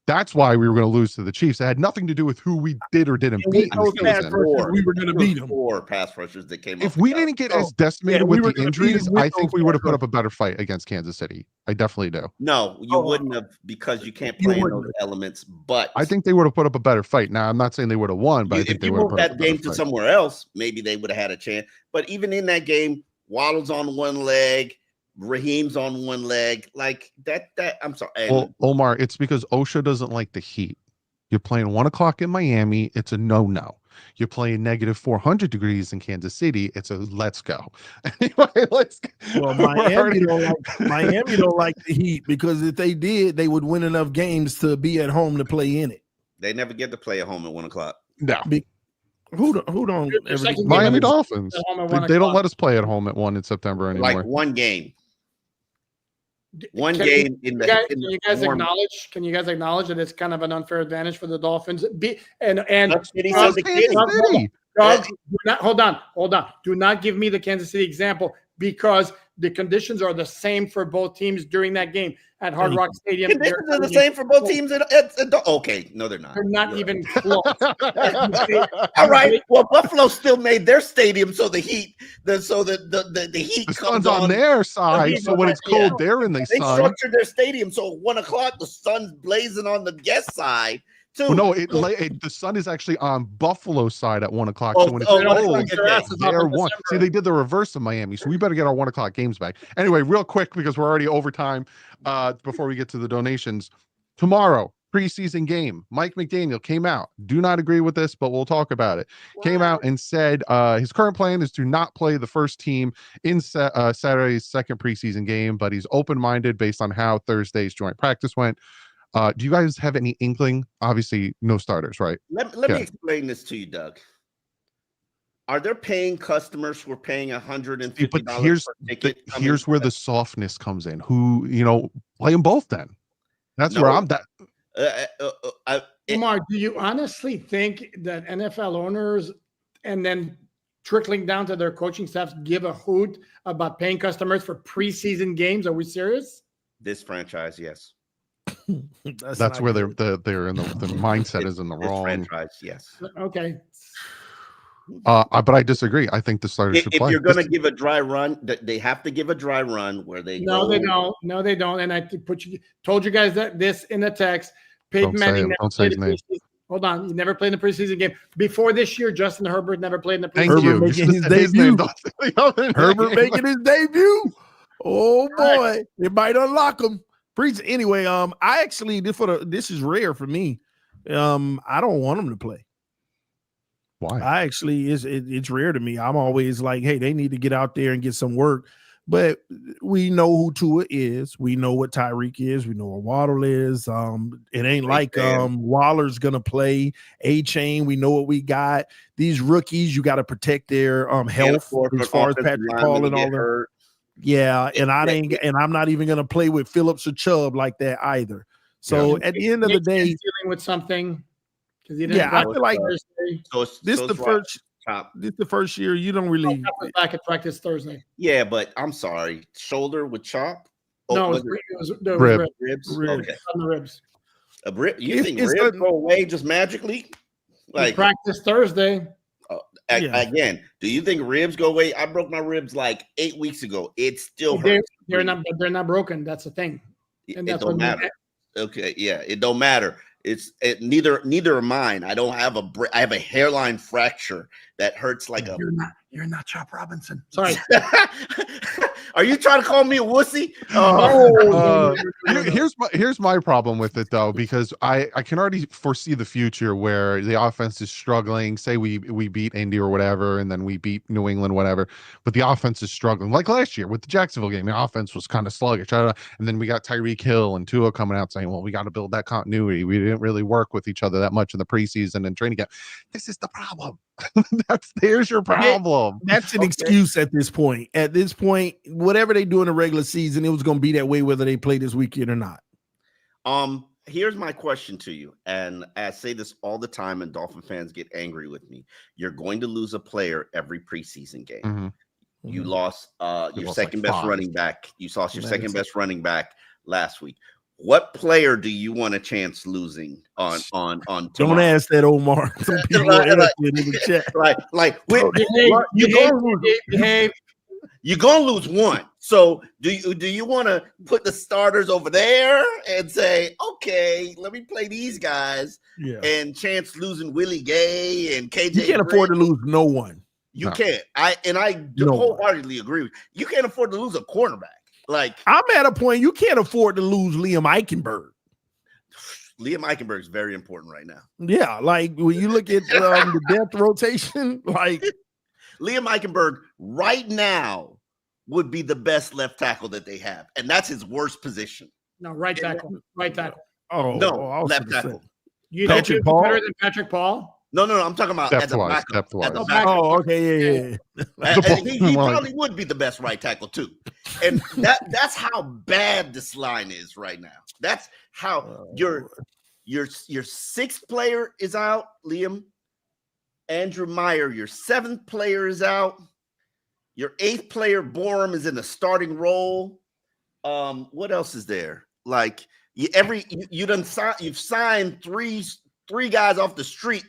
A: That's why we were going to lose to the Chiefs. It had nothing to do with who we did or didn't beat in the season.
D: We were going to beat them.
C: 4 pass rushers that came.
A: If we didn't get as decimated with the injuries, I think we would have put up a better fight against Kansas City. I definitely do.
C: No, you wouldn't have because you can't play in those elements. But
A: I think they would have put up a better fight. Now, I'm not saying they would have won, but I think
C: if
A: they
C: you
A: would have
C: moved
A: put up
C: that
A: a better
C: game to
A: fight.
C: somewhere else, maybe they would have had a chance. But even in that game, Waddle's on one leg, Raheem's on one leg, like that. I'm sorry.
A: Well, Omar, it's because OSHA doesn't like the heat. You're playing 1 o'clock in Miami. It's a no. You're playing negative 400 degrees in Kansas City. It's a let's go. Anyway, let's go.
D: Well, Miami don't like the heat because if they did, they would win enough games to be at home to play in it.
C: They never get to play at home at 1 o'clock.
A: No.
D: Who don't ever
A: Miami Dolphins. They don't let us play at home at 1 in September anymore.
C: Like one game.
B: Can you guys acknowledge that it's kind of an unfair advantage for the Dolphins? Hold on. Do not give me the Kansas City example because the conditions are the same for both teams during that game at Hard Rock Stadium.
C: Conditions are the same for both teams. Okay, no, they're not.
B: They're not even close.
C: All right. Well, Buffalo still made their stadium so the heat, the heat
A: the
C: comes
A: sun's on their side, so when it's cold, they're in the
C: They
A: sun.
C: structured their stadium so at 1 o'clock the sun's blazing on the guest side.
A: Well, no, the sun is actually on Buffalo side at 1 o'clock.
C: Oh,
A: so when it's
C: cold,
A: they're one. See, they did the reverse of Miami, so we better get our 1 o'clock games back. Anyway, real quick because we're already over time. Before we get to the donations, tomorrow preseason game. Mike McDaniel came out. Do not agree with this, but we'll talk about it. Wow. Came out and said his current plan is to not play the first team in Saturday's second preseason game, but he's open-minded based on how Thursday's joint practice went. Do you guys have any inkling? Obviously, no starters, right?
C: Let me explain this to you, Doug. Are there paying customers who are paying $150 per ticket?
A: Here's where the softness comes in. Play them both then. That's where I'm at.
B: Omar, do you honestly think that NFL owners and then trickling down to their coaching staffs give a hoot about paying customers for preseason games? Are we serious?
C: This franchise, yes.
A: That's where they're in the mindset is in the wrong
C: franchise. Yes.
B: Okay.
A: But I disagree. I think the starters should play.
C: If you're going to give a dry run, they have to give a dry run where they
B: No, they don't. And I told you guys that this in the text. Peyton Manning
A: don't say his name.
B: Hold on, he never played in the preseason game before this year. Justin Herbert never played in the preseason.
A: Thank you.
D: Making his debut. Herbert making his debut. Oh boy, it might unlock him. Anyway, I actually this is rare for me. I don't want him to play.
A: Why?
D: It's rare to me. I'm always like, hey, they need to get out there and get some work. But we know who Tua is. We know what Tyreek is. We know what Waddle is. It ain't like Waller's gonna play A-Chain. We know what we got. These rookies, you got to protect their health as far as Patrick Paul and all that. Yeah, and I'm not even gonna play with Phillips or Chubb like that either. So at the end of the day,
B: dealing with something.
D: I feel like this the first year you don't really
B: back at practice Thursday.
C: Yeah, but I'm sorry, shoulder with chop.
B: No, it was
C: ribs.
B: Okay. On the ribs.
C: You think ribs go away just magically? Like
B: practice Thursday.
C: Again, do you think ribs go away? I broke my ribs like 8 weeks ago. It still hurts.
B: They're not broken. That's the thing. And
C: It don't matter. Okay, yeah, it don't matter. Neither are mine. I don't have I have a hairline fracture that hurts like
B: You're not Chop Robinson. Sorry.
C: Are you trying to call me a wussy?
A: Here's my problem with it though, because I can already foresee the future where the offense is struggling. Say we beat Indy or whatever, and then we beat New England, whatever, but the offense is struggling. Like last year with the Jacksonville game, the offense was kind of sluggish. And then we got Tyreek Hill and Tua coming out saying, well, we got to build that continuity. We didn't really work with each other that much in the preseason and training camp. This is the problem. There's your problem.
D: That's an excuse at this point. At this point, whatever they do in the regular season, it was going to be that way whether they play this weekend or not.
C: Here's my question to you, and I say this all the time, and Dolphin fans get angry with me. You're going to lose a player every preseason game.
A: Mm-hmm.
C: You lost your second best running back. You lost your second best running back last week. What player do you want a chance losing on tomorrow?
D: Don't ask that, Omar. Some people are in the chat.
C: You're gonna lose one. So do you want to put the starters over there and say, okay, let me play these guys and chance losing Willie Gay and KJ?
D: You can't afford to lose no one.
C: You can't. I wholeheartedly agree with you. You can't afford to lose a cornerback. Like
D: I'm at a point you can't afford to lose Liam Eichenberg.
C: Liam Eichenberg is very important right now.
D: Yeah, like when you look at the depth rotation, like
C: Liam Eichenberg right now would be the best left tackle that they have, and that's his worst position.
B: No, right tackle. Right tackle.
C: Left tackle.
B: You think he's better than Patrick Paul?
C: No. I'm talking about at the backup.
D: Okay.
C: He probably would be the best right tackle too, and that's how bad this line is right now. That's how your sixth player is out, Liam. Andrew Meyer, your seventh player is out. Your eighth player, Borum, is in the starting role. What else is there? Like you've signed three guys off the street.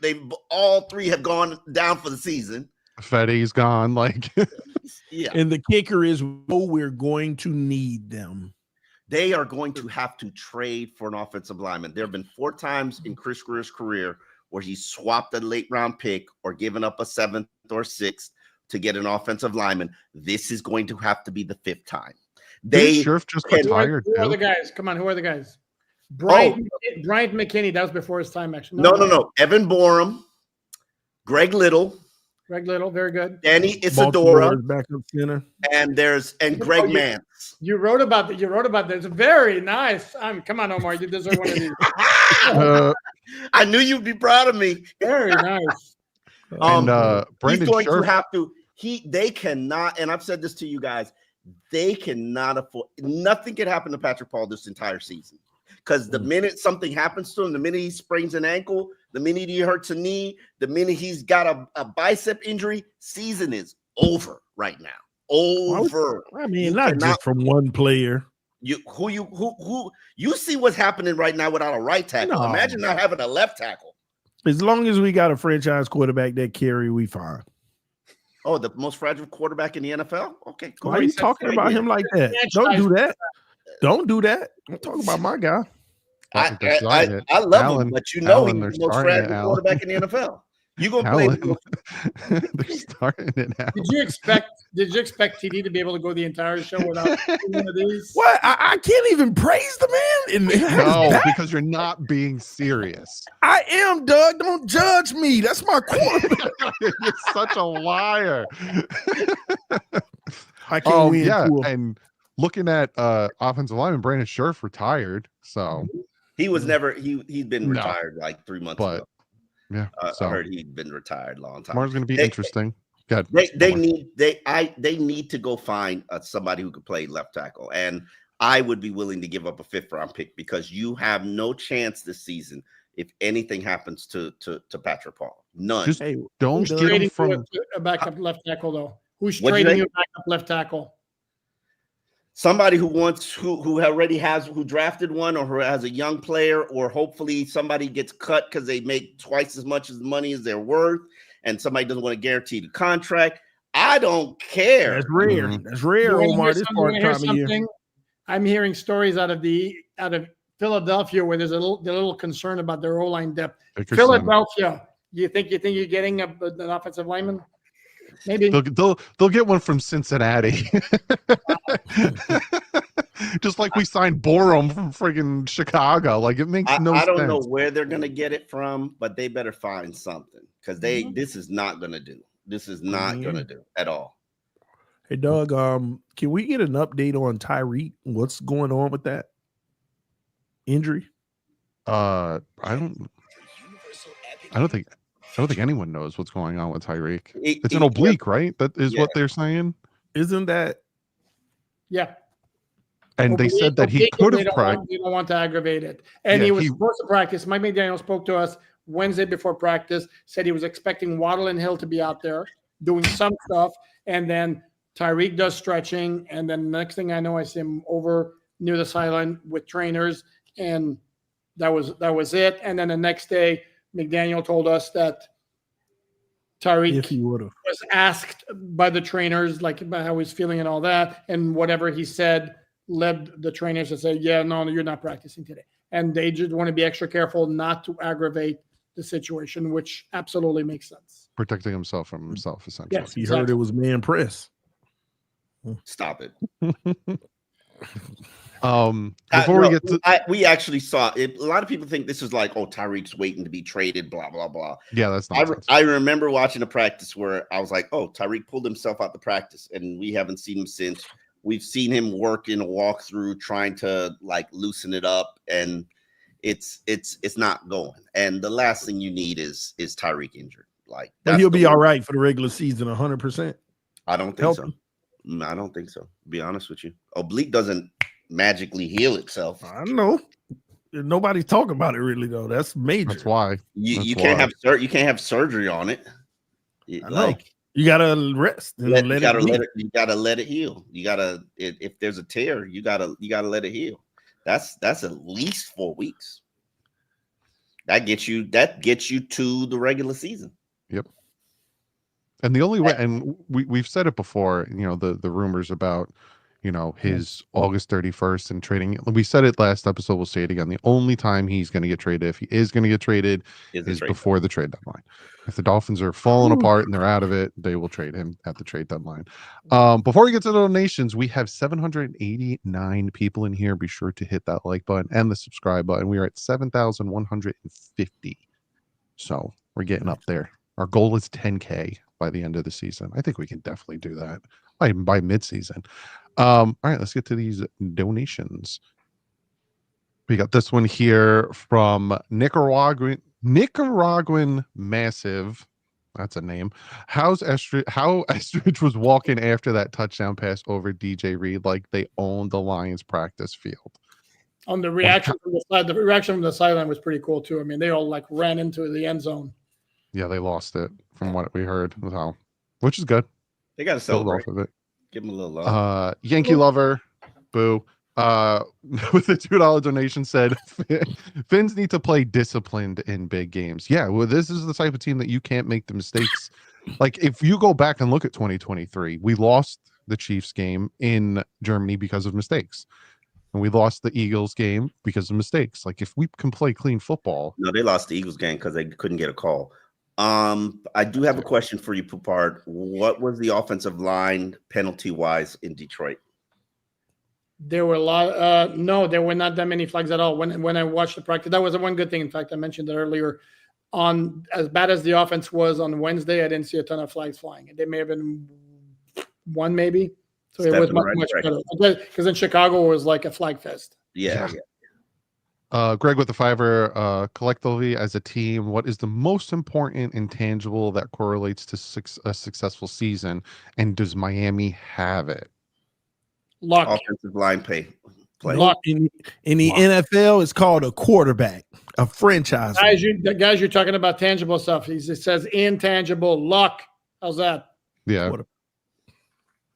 C: All three have gone down for the season.
A: Fetty's gone. Like,
C: yeah.
D: And the kicker is, we're going to need them.
C: They are going to have to trade for an offensive lineman. There have been 4 times in Chris Greer's career where he swapped a late round pick or given up a 7th or 6th to get an offensive lineman. This is going to have to be the 5th time.
A: Scherf just retired.
B: Who are the guys? Come on, who are the guys? Bryant McKinney. That was before his time, actually.
C: No. Evan Borum, Greg Little,
B: very good.
C: Danny Isadora,
D: backup center,
C: and Greg Mance.
B: You wrote about that. It's very nice. Come on, Omar, you deserve one of these.
C: I knew you'd be proud of me.
B: Very nice.
A: Brandon
C: he's going
A: Scherf.
C: to have to. They cannot, and I've said this to you guys. They cannot afford. Nothing can happen to Patrick Paul this entire season. Because the minute something happens to him, the minute he sprains an ankle, the minute he hurts a knee, the minute he's got a bicep injury, season is over right now. Over.
D: I mean, not just from one player.
C: You see what's happening right now without a right tackle.
D: No.
C: Imagine not having a left tackle.
D: As long as we got a franchise quarterback that carry, we fine.
C: Oh, the most fragile quarterback in the NFL? Okay, cool.
D: Why are you talking about him like that? Don't do that. Don't do that. I'm talking about my guy.
C: I love him, but he's the most fragile quarterback in the NFL. You gonna play?
A: They're starting it now.
B: Did you expect TD to be able to go the entire show without one of these?
D: What? I can't even praise the man.
A: No, because you're not being serious.
D: I am, Doug. Don't judge me. That's my quarterback.
A: You're such a liar.
D: I can't win.
A: Yeah, and looking at offensive lineman Brandon Scherf retired, so
C: he was never he'd been retired like 3 months ago.
A: Yeah,
C: I heard he'd been retired a long time.
A: Tomorrow's going to be interesting. Good.
C: They need to go find somebody who could play left tackle, and I would be willing to give up a 5th round pick because you have no chance this season if anything happens to Patrick Paul. None.
A: Just don't get him from
B: a backup left tackle though. Who's trading you a backup left tackle?
C: somebody who drafted one or who has a young player, or hopefully somebody gets cut because they make twice as much as the money as they're worth, and somebody doesn't want to guarantee the contract. I don't care.
D: That's rare.
A: Mhm.
D: That's rare, Omar. This part of time of year.
B: I'm hearing stories out of Philadelphia where there's a little concern about their O-line depth.
A: Dickerson.
B: Philadelphia, you think you're getting an offensive lineman? Maybe
A: they'll get one from Cincinnati. Just like we signed Borum from friggin' Chicago. Like, it makes no sense.
C: I don't know where they're gonna get it from, but they better find something, because this is not gonna do. This is not gonna do at all.
D: Hey Doug, can we get an update on Tyreek? What's going on with that injury?
A: I don't think anyone knows what's going on with Tyreek. It's an oblique, right? That is what they're saying.
D: Isn't that?
B: Yeah.
A: And they said that he could have practiced.
B: They don't want to aggravate it. And he was supposed to practice. Mike McDaniel spoke to us Wednesday before practice, said he was expecting Waddle and Hill to be out there doing some stuff. And then Tyreek does stretching. And then the next thing I know, I see him over near the sideline with trainers. And that was it. And then the next day, McDaniel told us that Tyreek was asked by the trainers, like, about how he's feeling and all that. And whatever he said led the trainers to say, yeah, no, you're not practicing today. And they just want to be extra careful not to aggravate the situation, which absolutely makes sense.
A: Protecting himself from himself, essentially.
B: Yes,
D: he heard it was man press.
C: Stop it.
A: Before we get to,
C: we actually saw it. A lot of people think this is like, oh, Tyreek's waiting to be traded, blah blah blah.
A: Yeah, that's not.
C: I remember watching a practice where I was like, oh, Tyreek pulled himself out the practice, and we haven't seen him since. We've seen him work in a walkthrough, trying to like loosen it up, and it's not going. And the last thing you need is Tyreek injured. Like,
D: but he'll be all right for the regular season, 100%.
C: I don't think so. I don't think so. To be honest with you, oblique doesn't magically heal itself.
D: I don't know. Nobody's talking about it really, though. That's major.
A: That's why
C: you can't have surgery on it. Like,
D: you gotta rest and
C: you gotta let it heal. You gotta, if there's a tear, you gotta let it heal. That's at least 4 weeks. That gets you to the regular season.
A: Yep. And the only way, and we've said it before, the rumors about, his August 31st and trading. We said it last episode. We'll say it again. The only time he's going to get traded, if he is going to get traded, is before the trade deadline. If the Dolphins are falling apart and they're out of it, they will trade him at the trade deadline. Before we get to the donations, we have 789 people in here. Be sure to hit that like button and the subscribe button. We are at 7,150. So we're getting up there. Our goal is 10K by the end of the season. I think we can definitely do that by mid-season. All right, let's get to these donations. We got this one here from Nicaraguan Massive. That's a name. How Estridge was walking after that touchdown pass over DJ Reed like they owned the Lions practice field.
B: On the reaction from the sideline was pretty cool too. I mean, they all like ran into the end zone.
A: Yeah, they lost it from what we heard, which is good.
C: They got to celebrate.
A: Off of it.
C: Give them a little love.
A: Yankee lover, boo. With the $2 donation said, Phins need to play disciplined in big games. Yeah, well, this is the type of team that you can't make the mistakes. Like, if you go back and look at 2023, we lost the Chiefs game in Germany because of mistakes. And we lost the Eagles game because of mistakes. Like, if we can play clean football.
C: No, they lost the Eagles game because they couldn't get a call. I do have a question for you, Poupart. What was the offensive line penalty-wise in Detroit?
B: There were a lot. No, there were not that many flags at all. When I watched the practice, that was the one good thing. In fact, I mentioned it earlier. On as bad as the offense was on Wednesday, I didn't see a ton of flags flying. There may have been one, maybe. So it was much better. Because in Chicago, it was like a flag fest.
C: Yeah.
A: Greg with the $5, collectively as a team, what is the most important intangible that correlates to a successful season? And does Miami have it?
B: Luck.
C: Offensive line play.
D: Luck. In the NFL, it's called a quarterback, a franchise.
B: Guys, you're talking about tangible stuff. It says intangible luck. How's that?
A: Yeah.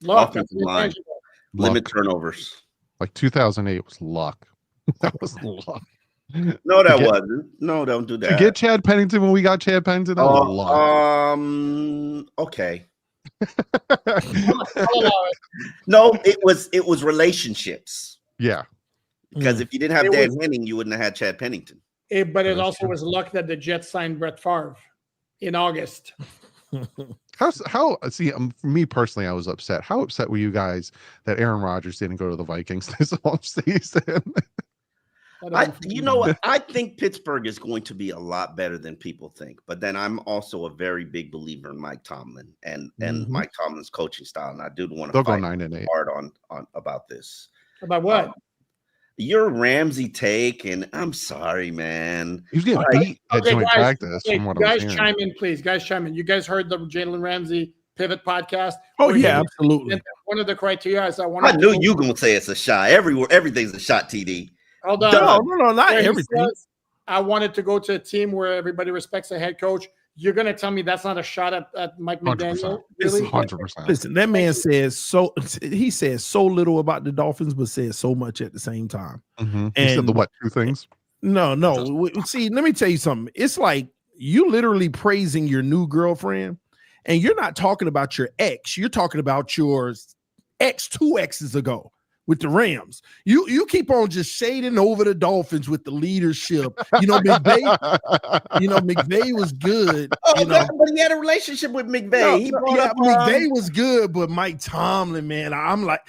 B: Luck.
C: Offensive line. Limit
A: Luck.
C: turnovers.
A: Like 2008 was luck. That was luck.
C: No, that
A: get-
C: wasn't. No, don't do that.
A: To get Chad Pennington when we got Chad Pennington, that was luck.
C: Okay.
B: I'll allow it.
C: No, it was relationships.
A: Yeah.
C: Because if you didn't have
B: It
C: Dan
B: was-
C: Henning, you wouldn't have had Chad Pennington.
B: But it
A: That's
B: also
A: true.
B: was luck that the Jets signed Brett Favre in August.
A: How see for me personally, I was upset. How upset were you guys that Aaron Rodgers didn't go to the Vikings this offseason?
C: You know what? I think Pittsburgh is going to be a lot better than people think. But then I'm also a very big believer in Mike Tomlin and Mike Tomlin's coaching style. And I do want to
A: They'll go
C: fight
A: 9-8.
C: hard on about this.
B: About what?
C: Your Ramsey take, and I'm sorry, man.
A: He was getting
B: Okay,
A: beat at
B: okay,
A: joint
B: guys,
A: practice
B: okay,
A: from what
B: guys
A: I'm hearing.
B: chime in, please. Guys chime in. You guys heard the Jaylen Ramsey pivot podcast?
D: Oh
B: Where
D: yeah,
B: he-
D: absolutely.
B: One of the criteria is I want
C: I knew you gonna say it's a shot. Everything's a shot, TD.
B: Hold on.
D: No, not
B: Where he
D: everything.
B: says, I wanted to go to a team where everybody respects the head coach. You're going to tell me that's not a shot at Mike
A: 100%.
B: McDaniel?
A: It's
B: Really?
A: 100%.
D: Listen, that man says so. He says so little about the Dolphins, but says so much at the same time.
A: Mm-hmm. He said
D: And-
A: the what? Two things.
D: No. See, let me tell you something. It's like you literally praising your new girlfriend, and you're not talking about your ex. You're talking about your ex 2 exes ago with the Rams. You keep on just shading over the Dolphins with the leadership. You know, McVay was good.
C: Oh, but he had a relationship with McVay. He brought up
D: McVay was good, but Mike Tomlin, man, I'm like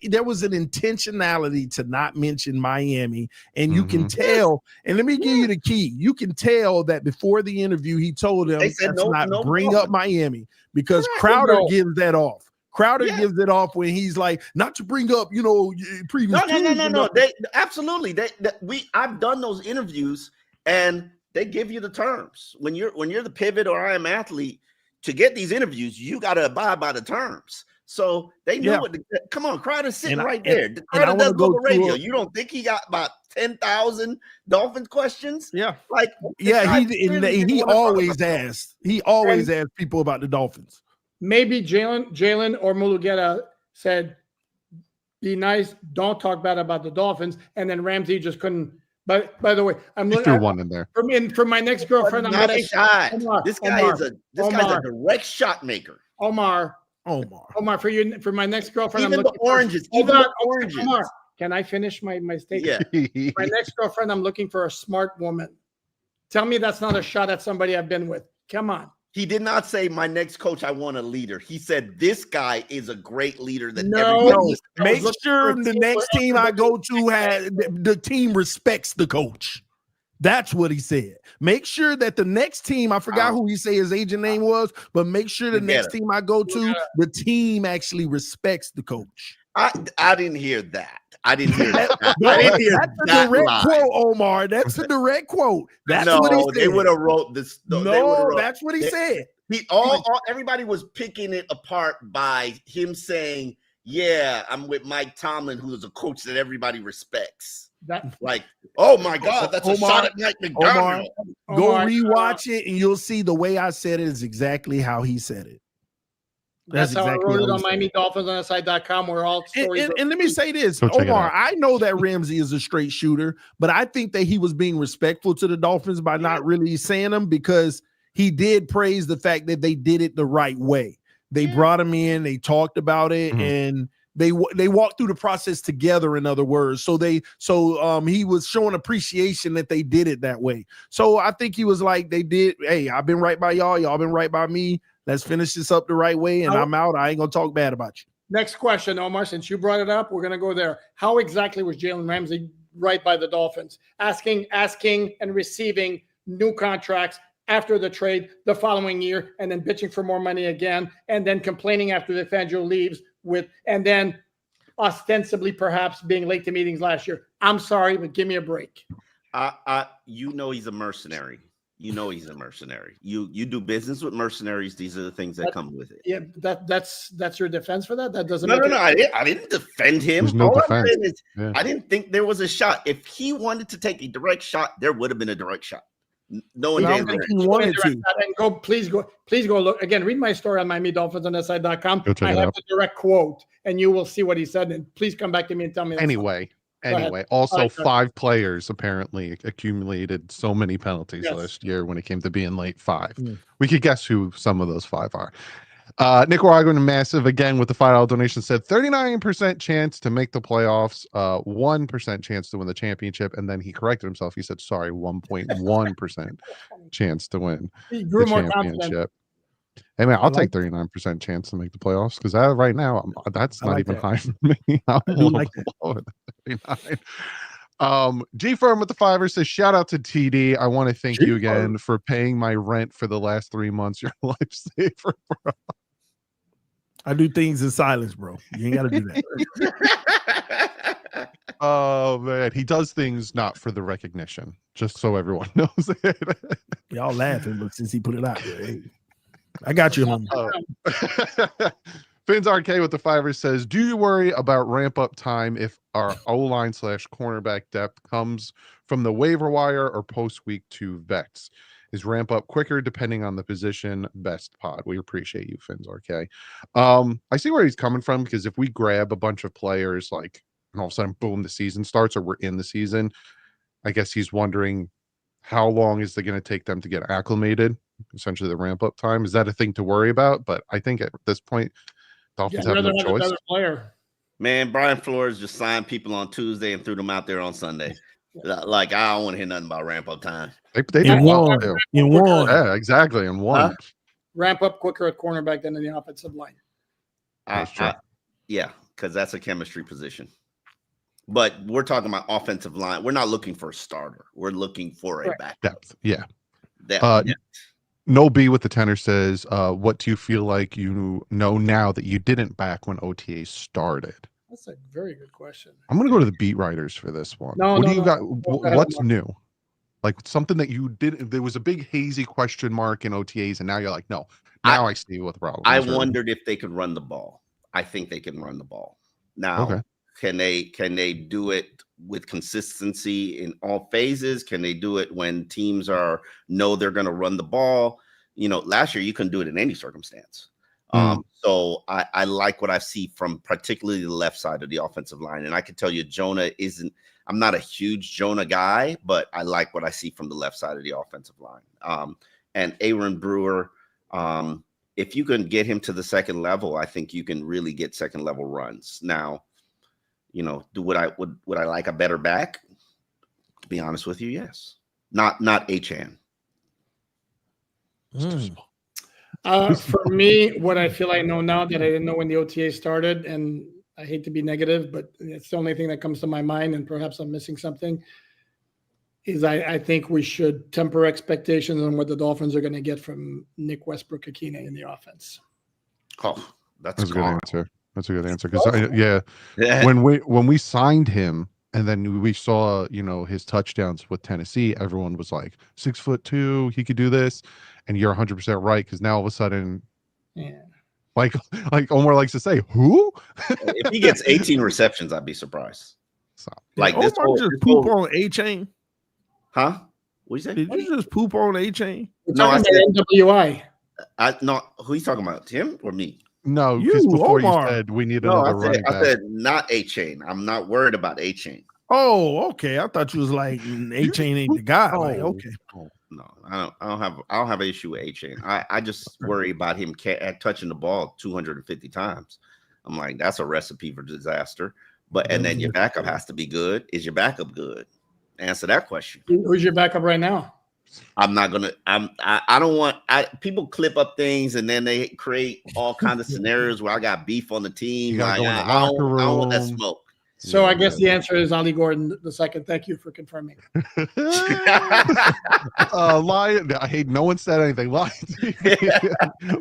D: there was an intentionality to not mention Miami, and you can tell. And let me give you the key: you can tell that before the interview, he told them
C: They said
D: "Let's
C: no
D: not bring up Miami," because
B: Correct.
D: Crowder
B: No.
D: gives that off. Crowder
C: Yeah.
D: gives it off when he's like, not to bring up, previous.
C: No.
D: teams,
C: They absolutely. I've done those interviews, and they give you the terms when you're the pivot or I am athlete. To get these interviews, you got to abide by the terms. So they knew what. Come on, Crowder's sitting right there. Crowder does Global Radio. You don't think he got about 10,000 Dolphins questions?
D: Yeah,
C: Like
D: he always asks. He always asks people about the Dolphins.
B: Maybe Jaylen or Mulugeta said, be nice, don't talk bad about the Dolphins. And then Ramsey just couldn't. But by the way, I'm
A: He
B: looking
A: threw one in there.
B: for my next girlfriend. I'm
C: not a
B: looking,
C: shot.
B: Omar,
C: This guy
B: Omar,
C: is guy's a direct shot maker.
B: Omar, for my next girlfriend.
C: Even
B: I'm
C: the
B: looking
C: oranges.
B: For,
C: Even
B: hold
C: the
B: on,
C: oranges.
B: Omar, can I finish my statement?
C: Yeah.
B: My next girlfriend, I'm looking for a smart woman. Tell me that's not a shot at somebody I've been with. Come on.
C: He did not say my next coach, I want a leader. He said this guy is a great leader that
B: No.
C: everybody is.
D: Make
B: looking
D: sure
B: for a
D: the
B: team
D: next
B: where
D: team I go to has the team respects the coach. That's what he said. Make sure that the next team, I forgot who he said his agent name was, but make sure the next team I go to, the team actually respects the coach.
C: I didn't hear that. I didn't hear that.
D: No,
C: I didn't hear
D: that's a
C: that
D: direct
C: line.
D: quote, Omar. That's a direct quote. That's
C: no,
D: what he said.
C: they would have wrote this.
D: No, that's what he said.
C: Everybody was picking it apart by him saying, "Yeah, I'm with Mike Tomlin, who is a coach that everybody respects." Like, oh my God, that's a shot at Mike McDaniel.
D: Go rewatch it, and you'll see the way I said it is exactly how he said it.
B: That's how I wrote it on MiamiDolphinsOnSide.com, where all stories.
D: And let me say this,
A: Go check it
D: Omar.
A: out.
D: I know that Ramsey is a straight shooter, but I think that he was being respectful to the Dolphins by not really saying them, because he did praise the fact that they did it the right way. They brought him in, they talked about it, and they walked through the process together. In other words, so he was showing appreciation that they did it that way. So I think he was like, they did. Hey, I've been right by y'all. Y'all been right by me. Let's finish this up the right way, and I'm out. I ain't gonna talk bad about you.
B: Next question, Omar. Since you brought it up, we're gonna go there. How exactly was Jaylen Ramsey right by the Dolphins? Asking, and receiving new contracts after the trade the following year, and then bitching for more money again, and then complaining after the Fangio leaves and then ostensibly perhaps being late to meetings last year. I'm sorry, but give me a break.
C: He's a mercenary. You know he's a mercenary. You do business with mercenaries. These are the things that come with it.
B: Yeah, that's your defense for that. That doesn't.
C: No. I didn't defend him.
A: There's no
C: All I'm
A: defense.
C: saying is,
A: Yeah.
C: I didn't think there was a shot. If he wanted to take a direct shot, there would have been a direct shot. No one
D: I
C: gave
D: don't think
C: him
D: he wanted to.
B: And please go look again. Read my story on MiamiDolphinsOnSI.com.
A: Go check
B: I
A: it
B: have
A: out.
B: the direct quote, and you will see what he said. And please come back to me and tell me. that's
A: Anyway,
B: ahead.
A: also
B: All right, go ahead.
A: 5 players apparently accumulated so many penalties
B: Yes.
A: last year when it came to being late 5.
D: Mm.
A: We could guess who some of those 5 are. Nicaraguan Massive again with the $5 donation said 39% chance to make the playoffs, 1% chance to win the championship, and then he corrected himself. He said, sorry, 1.1% chance to win
B: He
A: the
B: grew more confident.
A: championship. Hey man, I'll
D: like
A: take 39% chance to make the playoffs because right now that's
D: I
A: not
D: like
A: even
D: that.
A: high for me. I'm
D: I
A: a
D: do
A: little
D: like that.
A: below it at 39. G Firm with the $5 says, shout out to TD. I want to thank you again for paying my rent for the last 3 months. Your lifesaver, bro.
D: I do things in silence, bro. You ain't got to do that.
A: Oh man, he does things not for the recognition, just so everyone knows it.
D: Y'all laughing, but since he put it out there, hey, I got you, homie.
A: Phins RK with the $5 says, do you worry about ramp up time if our O-line / cornerback depth comes from the waiver wire or post week 2 vets? Is ramp up quicker depending on the position? Best pod. We appreciate you, Phins RK. I see where he's coming from, because if we grab a bunch of players and all of a sudden, boom, the season starts or we're in the season, I guess he's wondering how long is it going to take them to get acclimated, essentially the ramp up time. Is that a thing to worry about? But I think at this point, Dolphins have no choice.
B: Another player.
C: Man, Brian Flores just signed people on Tuesday and threw them out there on Sunday. Like, I don't want to hear nothing about ramp up time.
A: They
D: In one.
A: Yeah, exactly. In one.
B: Ramp up quicker at cornerback than in the offensive line.
C: Yeah, because that's a chemistry position. But we're talking about offensive line. We're not looking for a starter. We're looking for a back
A: depth. Yeah.
C: Depth.
A: No B with the tenor says, what do you feel like you know now that you didn't back when OTA started?
B: That's a very good question.
A: I'm going to go to the beat writers for this one.
B: No,
A: what
B: no,
A: do you
B: no.
A: got? What's new? Like something that you did. There was a big hazy question mark in OTAs, and now you're like, no, now I see what the problem is.
C: I wondered if they could run the ball. I think they can run the ball. Now, can they do it with consistency in all phases? Can they do it when teams know they're going to run the ball? You know, last year you couldn't do it in any circumstance. So I like what I see from particularly the left side of the offensive line. And I can tell you, I'm not a huge Jonah guy, but I like what I see from the left side of the offensive line. And Aaron Brewer, if you can get him to the second level, I think you can really get second level runs. Now, you know, would I like a better back? To be honest with you, yes. Not Achan.
B: For me, what I feel I know now that I didn't know when the OTA started, and I hate to be negative, but it's the only thing that comes to my mind, and perhaps I'm missing something, is I think we should temper expectations on what the Dolphins are going to get from Nick Westbrook-Akine in the offense.
C: Oh, that's
A: a good answer. That's a good answer. Because when we signed him and then we saw, his touchdowns with Tennessee, everyone was like 6'2", he could do this. And you're 100% right. Because now all of a sudden, like Omar likes to say, who?
C: If he gets 18 receptions, I'd be surprised.
D: Like Omar just poop on A-Chain.
C: Huh? What you say?
D: Did you just poop on A-Chain?
C: No, I said
B: NWI.
C: No, who you talking about? Tim or me?
A: No, because before
D: Omar.
A: You said we need another running back.
C: I said not A-Chain. I'm not worried about A-Chain.
D: Oh, okay. I thought you was like A-Chain ain't the guy. Like, okay.
C: No, I don't have an issue with A-Chain. I just worry about him touching the ball 250 times. I'm like, that's a recipe for disaster. And then your backup has to be good. Is your backup good? Answer that question.
B: Who's your backup right now?
C: I'm not gonna. I don't want. People clip up things and then they create all kinds of scenarios where I got beef on the team. Like, I don't want that smoke.
B: So I guess the answer is Ollie Gordon the second. Thank you for confirming.
A: Lion, I hate no one said anything. Lion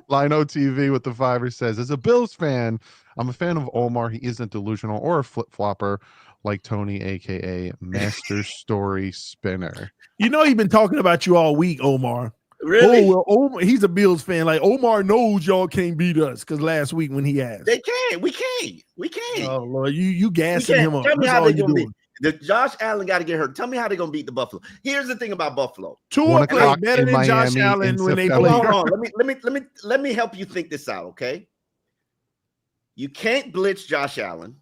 A: TV with the $5 says, as a Bills fan, I'm a fan of Omar. He isn't delusional or a flip-flopper like Tony, aka Master Story Spinner.
D: You know, he's been talking about you all week, Omar.
C: Really?
D: Oh, well, Omar, he's a Bills fan. Like, Omar knows y'all can't beat us because last week when he asked.
C: They can't. We can't.
D: Oh, Lord, you gassing him up.
C: Tell me how they gonna be. The Josh Allen got to get hurt. Tell me how they're gonna beat the Buffalo. Here's the thing about Buffalo.
D: Tua
A: 1
D: played
A: o'clock
D: better
A: in
D: than Josh
A: Miami
D: Allen
A: in
D: when they
A: September.
D: played.
C: Hold on. Let me help you think this out, okay? You can't blitz Josh Allen,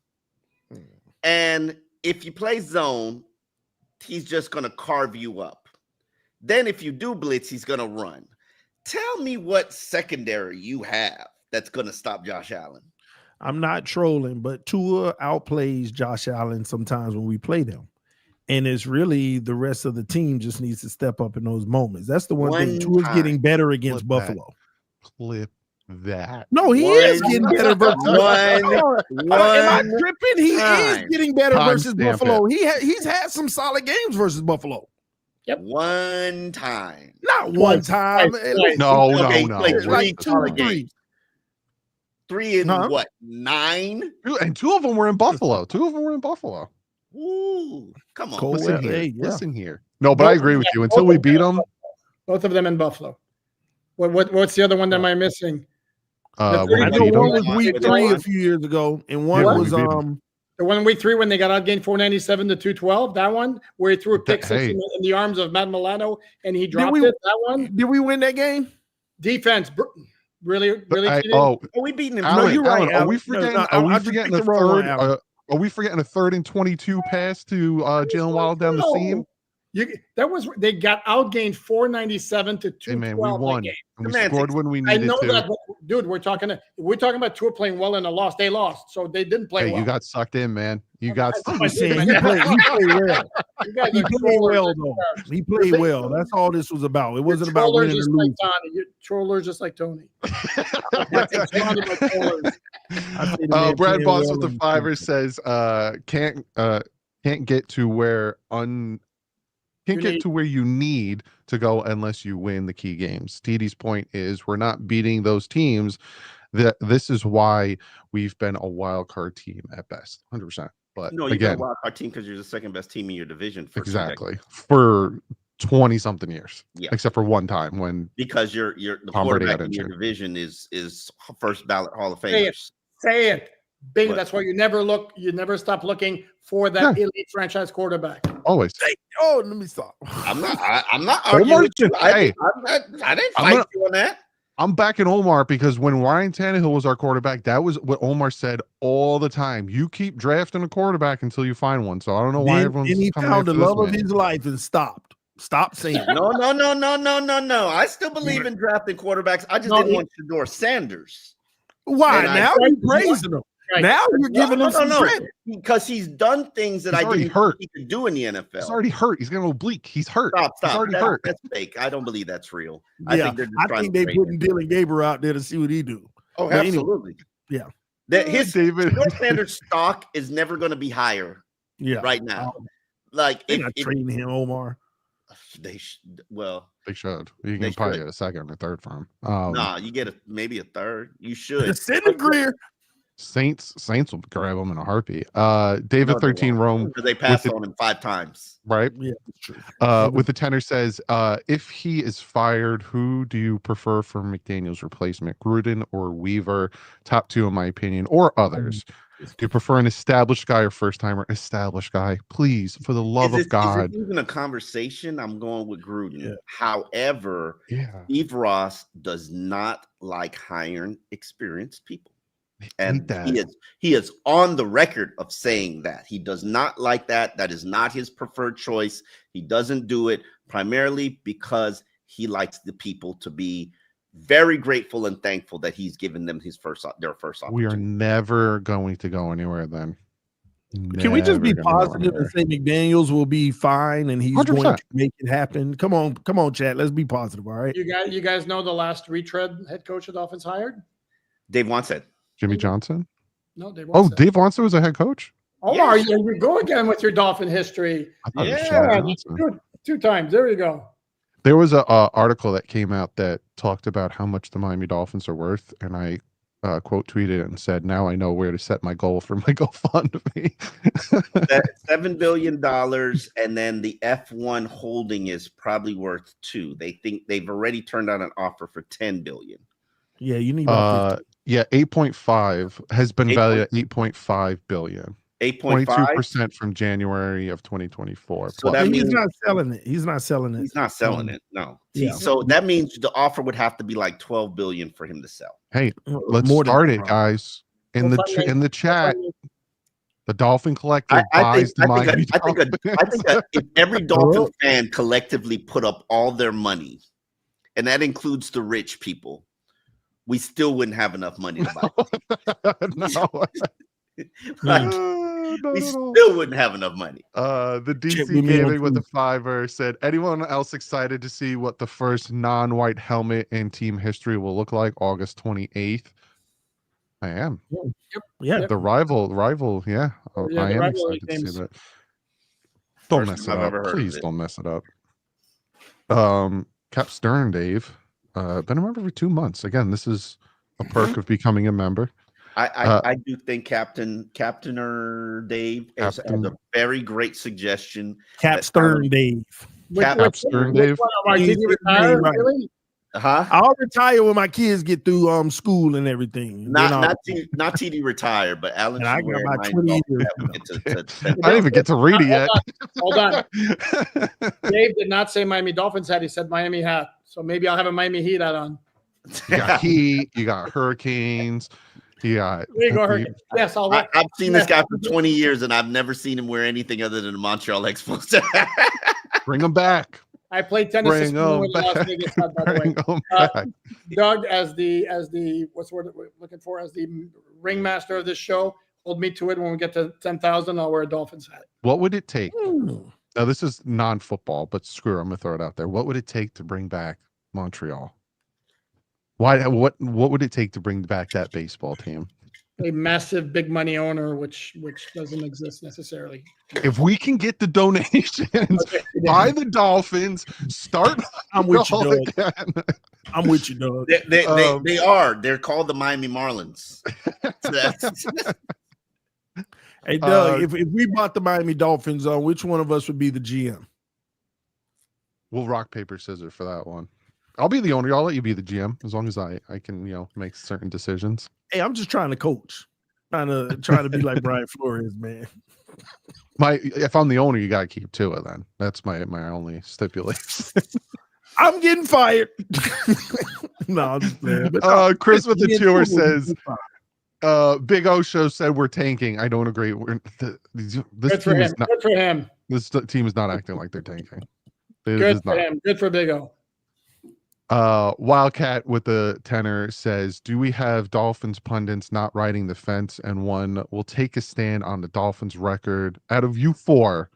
C: and if you play zone, he's just gonna carve you up. Then if you do blitz, he's gonna run. Tell me what secondary you have that's gonna stop Josh Allen.
D: I'm not trolling, but Tua outplays Josh Allen sometimes when we play them. And it's really the rest of the team just needs to step up in those moments. That's the one thing. Tua's getting better against Buffalo.
A: Clip that.
D: No, he is getting better versus
C: one.
D: Am I tripping? He is getting better
A: Time
D: versus
A: stamp
D: Buffalo. He's had some solid games versus Buffalo.
B: Yep.
C: One time.
D: Not one time.
B: Twice.
A: No.
D: Like 2 or 3.
C: 3 in what? 9?
A: And 2 of them were in Buffalo.
C: Ooh, come on.
D: Cold
A: Listen here.
D: weather, yeah.
A: Listen here. No, but I agree with you. Until we beat them.
B: Both of them in Buffalo. What's the other one that am I missing?
D: I know one was week 3 a few years ago, and one was
B: the one in week 3 when they got outgained 497 to 212. That one where he threw a pick six in the arms of Matt Milano and he dropped it. That one.
D: Did we win that game?
B: Defense, really.
C: Are we beating him?
A: Alan,
D: No, you're right.
A: Are we forgetting? Are we forgetting the third? Are we forgetting a 3rd and 22 pass to Jaylen Waddle down the seam?
B: They got outgained 497 to 212.
A: Hey man, we won. And we scored when we
B: I
A: needed
B: know
A: to.
B: that, but dude, we're talking about Tua playing well in a loss. They lost, so they didn't play well.
A: You got sucked in, man. You got.
D: He played well. He played well, though. He played well. That's all this was about. It wasn't about winning or losing.
B: Trollers just like Tony.
A: Brad Boss with the Fiver says, can't get to where you need to go unless you win the key games. TD's point is we're not beating those teams. This is why we've been a wild card team at best, 100%. But
C: no, you've been a wild card team because you're the second best team in your division.
A: For 20 something years,
C: yeah,
A: except for one time when
C: because the quarterback in your division is first ballot Hall of Famers.
B: Say it. Bing. What? That's why you never stop looking for that elite franchise quarterback.
A: Always.
D: Let me stop.
C: I'm not arguing with you. I didn't fight you on that.
A: I'm backing Omar because when Ryan Tannehill was our quarterback, that was what Omar said all the time. You keep drafting a quarterback until you find one. So I don't know why everyone's
D: and he found the love of his life and stopped. Stop saying it.
C: No. I still believe in drafting quarterbacks. I just didn't want Shedeur Sanders.
D: Why? Now you're praising him. Right. Now you're giving him some credit.
C: Because he's done things that I didn't think he could do in the NFL.
A: He's already hurt. He's going oblique. He's hurt.
C: Stop.
A: He's already hurt.
C: That's fake. I don't believe that's real.
D: Yeah, I think they're putting Dylan Gabriel out there to see what he do.
C: Oh, but absolutely.
D: Anyway,
C: His standard stock is never going to be higher.
D: Yeah,
C: right now. Like
D: they're not trading him, Omar.
C: They should.
A: You can probably get a second or third from him.
C: You get maybe a third. You should.
D: Send Greer.
A: Saints will grab him in a heartbeat. David 13 Rome.
C: They passed on him 5 times.
A: Right?
D: Yeah, that's true.
A: With the tenor says, if he is fired, who do you prefer for McDaniel's replacement? Gruden or Weaver? Top 2 in my opinion, or others. Do you prefer an established guy or first timer? Established guy, please, for the love of God.
C: Is it even a conversation? I'm going with Gruden. Yeah. However, Steve Ross does not like hiring experienced people. And he is on the record of saying that he does not like that. That is not his preferred choice. He doesn't do it primarily because he likes the people to be very grateful and thankful that he's given them their first opportunity.
A: We are never going to go anywhere then.
D: Can we just be positive and say McDaniels will be fine and he's 100%. Going to make it happen? Come on, chat. Let's be positive, all right?
B: You guys know the last retread head coach the Dolphins hired?
C: Dave Wannstedt.
A: Jimmy Johnson?
B: No, Dave Wannstedt.
A: Oh, Dave Wannstedt was a head coach?
B: Omar, you go again with your Dolphin history. Yeah, 2 times. There you go.
A: There was an article that came out that talked about how much the Miami Dolphins are worth, and I quote tweeted and said, "Now I know where to set my goal for my GoFundMe."
C: $7 billion, and then the F1 holding is probably worth 2. They think they've already turned out an offer for $10 billion.
D: Yeah, you need about
A: 8.5 has been valued at 8.5 billion.
C: 8.5.
A: 22% from January of 2024.
C: So that
D: he's
C: means
D: not selling it. He's not selling it.
C: he's not selling it. No.
D: Yeah.
C: So that means the offer would have to be like 12 billion for him to sell.
A: Hey, let's
D: More than
A: start
D: that,
A: it,
D: bro.
A: guys. In
B: That's what I
A: the chat,
B: mean.
A: the Dolphin Collective
C: I
A: buys the Miami
C: think if every Dolphin fan collectively put up all their money, and that includes the rich people, we still wouldn't have enough money to buy.
A: No.
C: Like, we still wouldn't have enough money.
A: The
D: Check
A: DC
D: with me on
A: Gaming with the
D: Tuesday.
A: $5 said, anyone else excited to see what the first non-white helmet in team history will look like August 28th? I am.
D: Yeah.
B: Yep.
A: The rival, yeah.
B: Yeah,
A: I
B: the
A: am
B: rivalry
A: excited to see
B: games.
A: that. Don't
C: First
A: mess it
C: time I've
A: up.
C: ever heard of
A: Please
C: it.
A: don't mess it up. Cap Stern, Dave. Been a member for 2 months. Again, this is a perk of becoming a member.
C: I do think Captainer Dave has a very great suggestion.
D: Cap Stern Dave.
A: Cap Stern, Dave.
B: Did he retire?
D: Right.
B: Really?
C: Huh?
D: I'll retire when my kids get through school and everything.
C: Not TD retire, but Alan
D: And I
C: should
D: got
C: wear
D: about
C: mine
D: 20
C: golf
D: years.
C: cap when we get to
A: I didn't even get to read it yet.
B: Hold on. Dave did not say Miami Dolphins hat. He said Miami hat. So maybe I'll have a Miami Heat hat on.
A: You got Heat, you got Hurricanes, you got.
B: There you go, Hurricane. Yes, I'll wear.
C: I've seen this guy for 20 years, and I've never seen him wear anything other than the Montreal Expos.
A: Bring them back.
B: I played tennis this
A: Bring
B: morning
A: them
B: with Las
A: back.
B: Vegas hat, by the way.
A: Bring them
B: Uh,
A: back.
B: Doug, as the what's the word we're looking for, as the ringmaster of this show, hold me to it. When we get to 10,000, I'll wear a Dolphins hat.
A: What would it take?
D: Hmm.
A: Now, this is non-football, but screw it, I'm gonna throw it out there. What would it take to bring back Montreal? Why? What would it take to bring back that baseball team?
B: A massive big money owner, which doesn't exist necessarily.
A: If we can get the donations by the Dolphins, start.
D: I'm with you,
A: all
D: Doug.
A: again.
D: I'm with you, Doug.
C: They are. They're called the Miami Marlins.
D: Hey, Doug, if we bought the Miami Dolphins, which one of us would be the GM?
A: We'll rock, paper, scissors for that one. I'll be the owner. I'll let you be the GM as long as I can, make certain decisions.
D: Hey, I'm just trying to coach. Trying to be like Brian Flores, man.
A: If I'm the owner, you gotta keep Tua then. That's my only stipulation.
D: I'm getting fired. No, I'm just playing. But
A: Chris with the
D: Ian
A: tour
D: Tua
A: says Big O Show said we're tanking. I don't agree. This
B: Good for
A: team
B: him.
A: is not
B: Good for him.
A: this team is not acting like they're tanking. It
B: Good
A: is
B: for
A: not.
B: him. Good for Big O.
A: Wildcat with the tenor says, do we have Dolphins pundits not riding the fence, and one will take a stand on the Dolphins record out of you four,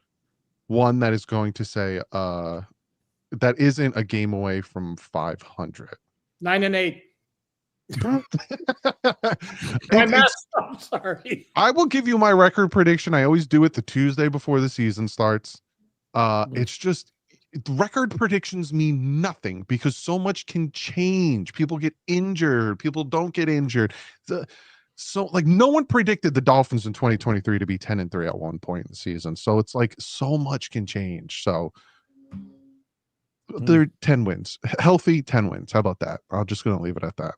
A: one that is going to say that isn't a game away from 500?
B: 9-8. I'm sorry.
A: I will give you my record prediction. I always do it the Tuesday before the season starts. It's just record predictions mean nothing because so much can change. People get injured. People don't get injured. So no one predicted the Dolphins in 2023 to be 10-3 at one point in the season. So it's like so much can change. So they're 10 wins, healthy 10 wins. How about that? I'm just going to leave it at that.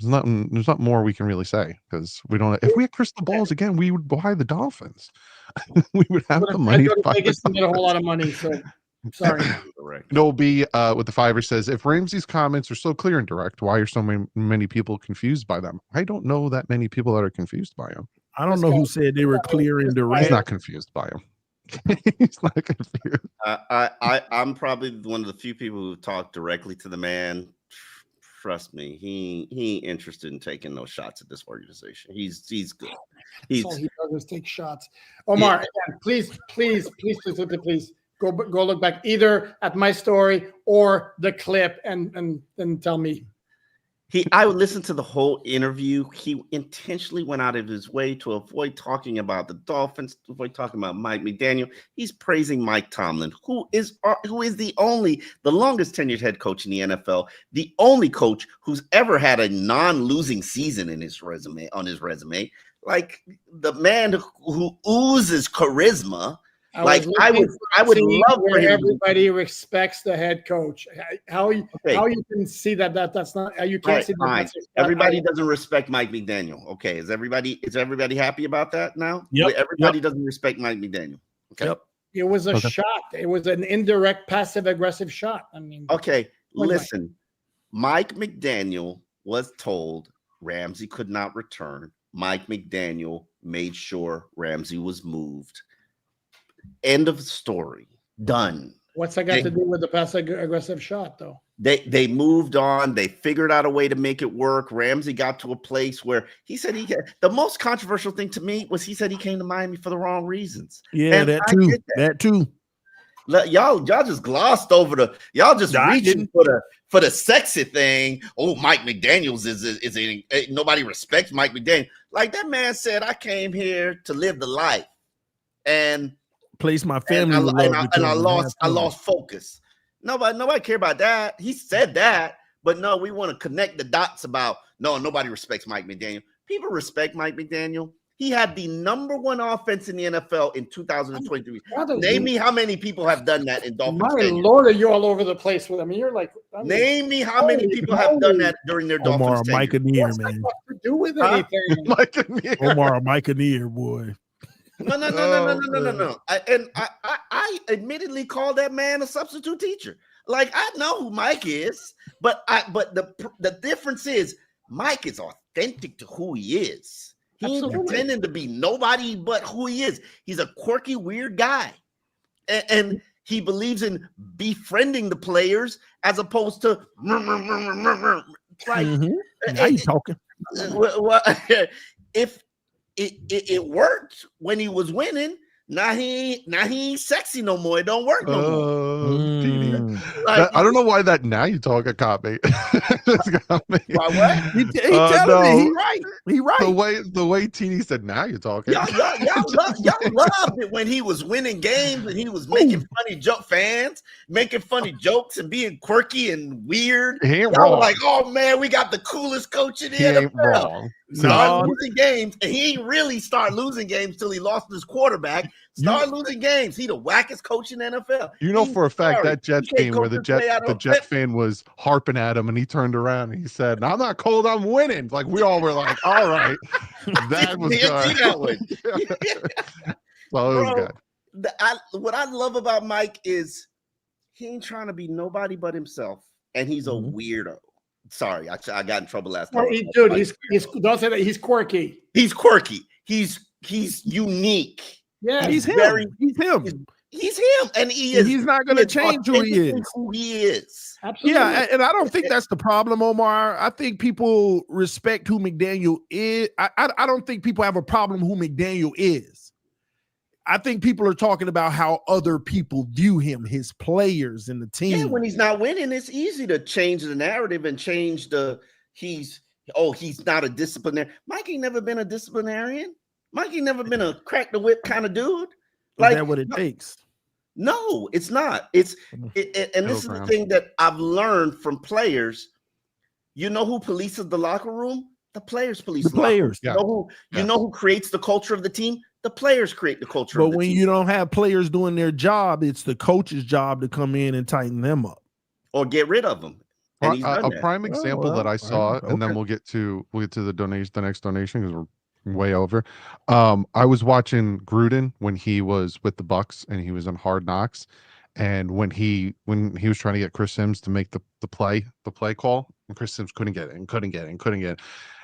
A: There's not more we can really say because we don't. If we had crystal balls again, we would buy the Dolphins. We would have the money.
B: I go to Vegas and get a whole lot of money. So sorry.
A: No B with the $5 says, if Ramsey's comments are so clear and direct, why are so many people confused by them? I don't know that many people that are confused by him.
D: I don't know who said they were clear and direct.
A: He's not confused by him. He's not confused.
C: I'm probably one of the few people who talk directly to the man. Trust me, he ain't interested in taking no shots at this organization. He's good.
B: That's all he does is take shots. Omar, again, please go look back either at my story or the clip and tell me.
C: I would listen to the whole interview. He intentionally went out of his way to avoid talking about the Dolphins, to avoid talking about Mike McDaniel. He's praising Mike Tomlin, who is the longest tenured head coach in the NFL, the only coach who's ever had a non-losing season on his resume. Like the man who oozes charisma. Like I would love for
B: where
C: him.
B: Everybody respects the head coach. How you can see that's not you can't
C: right,
B: see
C: fine.
B: that's
C: Everybody doesn't respect Mike McDaniel. Okay, is everybody happy about that now?
D: Yep.
C: Everybody doesn't respect Mike McDaniel. Okay.
D: Yep.
B: It was a shot. It was an indirect passive aggressive shot. I mean,
C: okay, listen. Mike McDaniel was told Ramsey could not return. Mike McDaniel made sure Ramsey was moved. End of story. Done.
B: What's that got to do with the passive aggressive shot, though?
C: They moved on. They figured out a way to make it work. Ramsey got to a place where he said the most controversial thing to me was he said he came to Miami for the wrong reasons.
D: Yeah, and that too.
C: Y'all just glossed over y'all just reaching for the sexy thing. Oh, Mike McDaniels is nobody respects Mike McDaniel. Like that man said, I came here to live the life and
D: place my family
C: and I lost focus. Nobody care about that. He said that, but no, we want to connect the dots about nobody respects Mike McDaniel. People respect Mike McDaniel. He had the #1 offense in the NFL in 2023. Name me how many people have done that in Dolphins.
B: My Lord, are you all over the place with? I mean, you're like.
C: Name me how many people have done that during their Dolphins tenure.
D: Mike Anier, man.
B: What's that to do with anything?
A: Mike Anier.
D: Mike Anier, boy.
C: No. I admittedly call that man a substitute teacher. Like I know who Mike is, but the difference is Mike is authentic to who he is. He ain't pretending to be nobody but who he is. He's a quirky, weird guy, and he believes in befriending the players as opposed to like.
D: Now you talking?
C: If it worked when he was winning. Now he ain't sexy no more. It don't work no more.
A: I don't know why that now you talk a cop me.
C: Why what?
D: He telling me he right.
A: The way TD said now you're talking.
C: Y'all loved it when he was winning games and he was making funny making funny jokes and being quirky and weird.
A: He ain't
C: wrong.
A: Wrong.
C: Like, oh man, we got the coolest coach in the
A: He
C: NFL.
A: ain't wrong.
C: Start losing games, and he ain't really start losing games till he lost his quarterback. Start losing games. He the wackest coach in the NFL.
A: You know for a fact that Jets game where the Jet fan was harping at him and he turned around and he said, "I'm not cold, I'm winning." Like we all were like, "All right, that was good." So it was good.
C: What I love about Mike is he ain't trying to be nobody but himself, and he's a weirdo. Sorry, I got in trouble last time.
B: He's don't say that. He's quirky.
C: He's quirky. He's unique.
B: Yeah,
D: he's him.
C: He's him, and
D: he's not going to change who he is.
C: Who he is.
B: Absolutely.
D: Yeah, and I don't think that's the problem, Omar. I think people respect who McDaniel is. I don't think people have a problem who McDaniel is. I think people are talking about how other people view him, his players and the team.
C: Yeah, when he's not winning, it's easy to change the narrative and change he's not a disciplinarian. Mike ain't never been a disciplinarian. Mike ain't never been a crack the whip kind of dude.
D: Like, is that what it takes?
C: No, it's not. And this is the thing that I've learned from players. You know who polices the locker room? The players police the
D: players.
C: Yeah. You know who creates the culture of the team? The players create the culture.
D: But when you don't have players doing their job, it's the coach's job to come in and tighten them up
C: or get rid of them.
A: A prime example that I saw, and then we'll get to the next donation because we're way over. I was watching Gruden when he was with the Bucks and he was on Hard Knocks, and when he was trying to get Chris Sims to make the play call, and Chris Sims couldn't get it.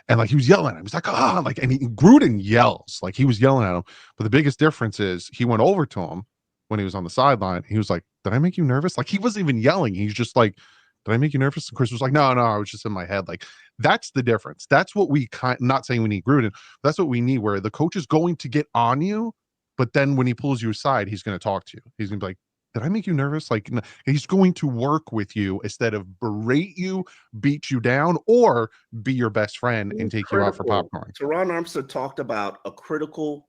A: And like he was yelling at him. He's like, Gruden yells. Like he was yelling at him. But the biggest difference is he went over to him when he was on the sideline. He was like, "Did I make you nervous?" Like he wasn't even yelling. He's just like, "Did I make you nervous?" And Chris was like, No, I was just in my head. Like that's the difference. That's what we not saying we need Gruden. That's what we need, where the coach is going to get on you, but then when he pulls you aside, he's going to talk to you. He's going to be like, "Did I make you nervous?" Like he's going to work with you instead of berate you, beat you down, or be your best friend and take you out for popcorn.
C: Teron Armstead talked about a critical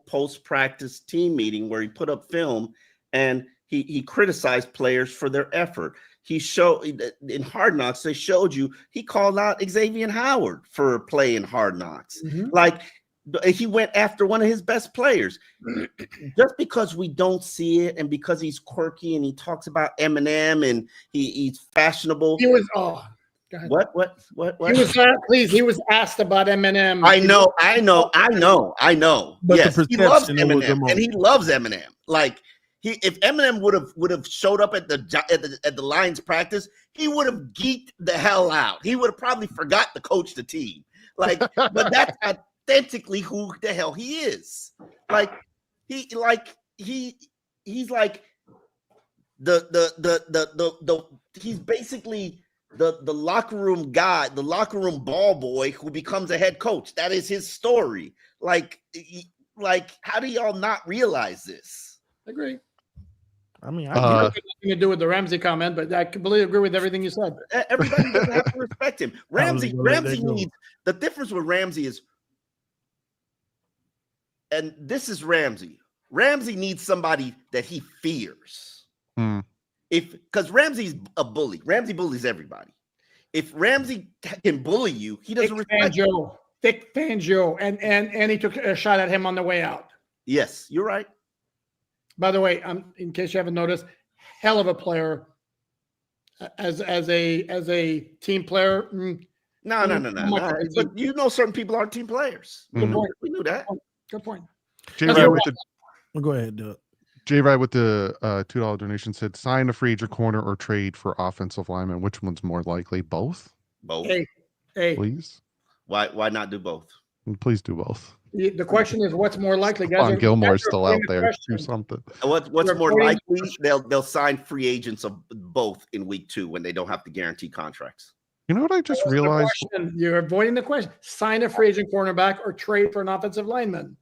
C: post-practice team meeting where he put up film and he criticized players for their effort. He showed in Hard Knocks, they showed you he called out Xavier Howard for playing Hard Knocks. Like He went after one of his best players. Just because we don't see it, and because he's quirky and he talks about Eminem and he's fashionable.
B: He was
C: What?
B: He was asked about Eminem.
C: I know.
D: But
C: yes,
D: the
C: he loves
D: perception was
C: Eminem, and he loves Eminem. Like if Eminem would have showed up at the Lions practice, he would have geeked the hell out. He would have probably forgot to coach the team. Like, but that's authentically who the hell he is. Like he's like he's basically the locker room guy, the locker room ball boy who becomes a head coach. That is his story. Like how do y'all not realize this?
B: I agree.
D: I mean,
B: It has nothing to do with the Ramsey comment, but I completely agree with everything you said.
C: Everybody doesn't have to respect him. Ramsey needs, the difference with Ramsey is, and this is Ramsey. Ramsey needs somebody that he fears. Because Ramsey's a bully. Ramsey bullies everybody. If Ramsey can bully you, he doesn't respect you.
B: Vic Fangio, and he took a shot at him on the way out.
C: Yes, you're right.
B: By the way, in case you haven't noticed, hell of a player as a team player.
C: No. But you know, certain people aren't team players.
B: Good point.
C: We knew that.
B: Good point.
D: Go ahead, Doug.
A: J-Ray with the $2 donation said, sign a free agent corner or trade for offensive lineman. Which one's more likely? Both?
C: Both.
B: Hey.
A: Please?
C: Why not do both?
A: Please do both.
B: The question is, what's more likely?
A: Guys, Gilmore's still out there. Do something.
C: What's more likely? They'll sign free agents of both in week 2 when they don't have to guarantee contracts.
A: You know what I just realized?
B: You're avoiding the question. Sign a free agent cornerback or trade for an offensive lineman.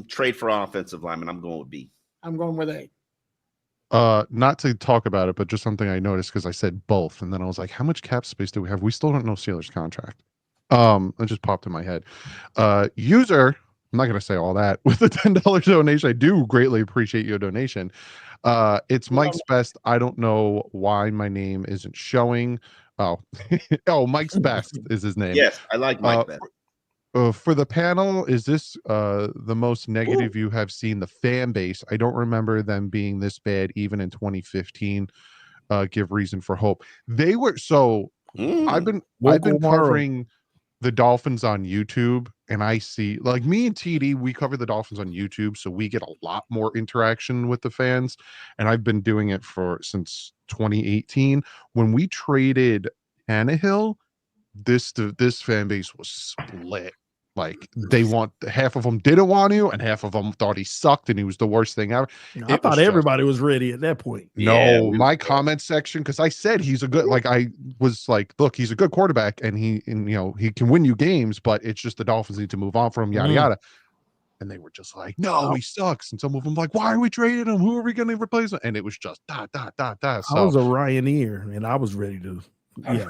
C: Trade for an offensive lineman. I'm going with B.
B: I'm going with A.
A: Not to talk about it, but just something I noticed because I said both, and then I was like, how much cap space do we have? We still don't know Steelers' contract. It just popped in my head. User, I'm not gonna say all that, with the $10 donation. I do greatly appreciate your donation. It's Mike's Best. I don't know why my name isn't showing. Mike's Best is his name.
C: Yes, I like Mike Best.
A: For the panel, is this the most negative you have seen the fan base? I don't remember them being this bad even in 2015. Give reason for hope. They were so. I've been covering the Dolphins on YouTube, and I see, like, me and TD, we cover the Dolphins on YouTube, so we get a lot more interaction with the fans, and I've been doing it since 2018 when we traded Tannehill. This fan base was split. Like, half of them didn't want to, and half of them thought he sucked and he was the worst thing ever.
D: I thought everybody was ready at that point.
A: No, my comment section, because I said he's a good, like, I was like, look, he's a good quarterback, and he can win you games, but it's just the Dolphins need to move on from him, yada yada. And they were just like, no, he sucks. And some of them like, why are we trading him? Who are we going to replace him? And it was just dot. So,
D: I was a Ryaneer, and I was ready to. Yeah,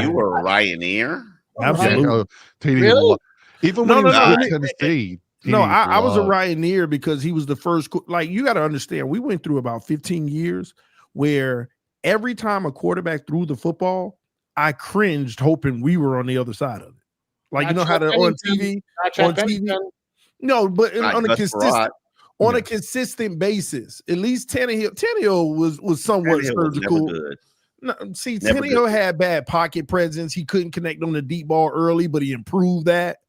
C: you were a Ryaneer?
D: Absolutely.
B: Really?
A: Even when he was at Tennessee.
D: I was a Ryaneer because he was the first. Like, you got to understand, we went through about 15 years where every time a quarterback threw the football, I cringed hoping we were on the other side of it. Like, you know how they're on TV? No, but on a consistent basis. At least Tannehill was somewhat surgical. No, see, Tannehill had bad pocket presence. He couldn't connect on the deep ball early, but he improved that.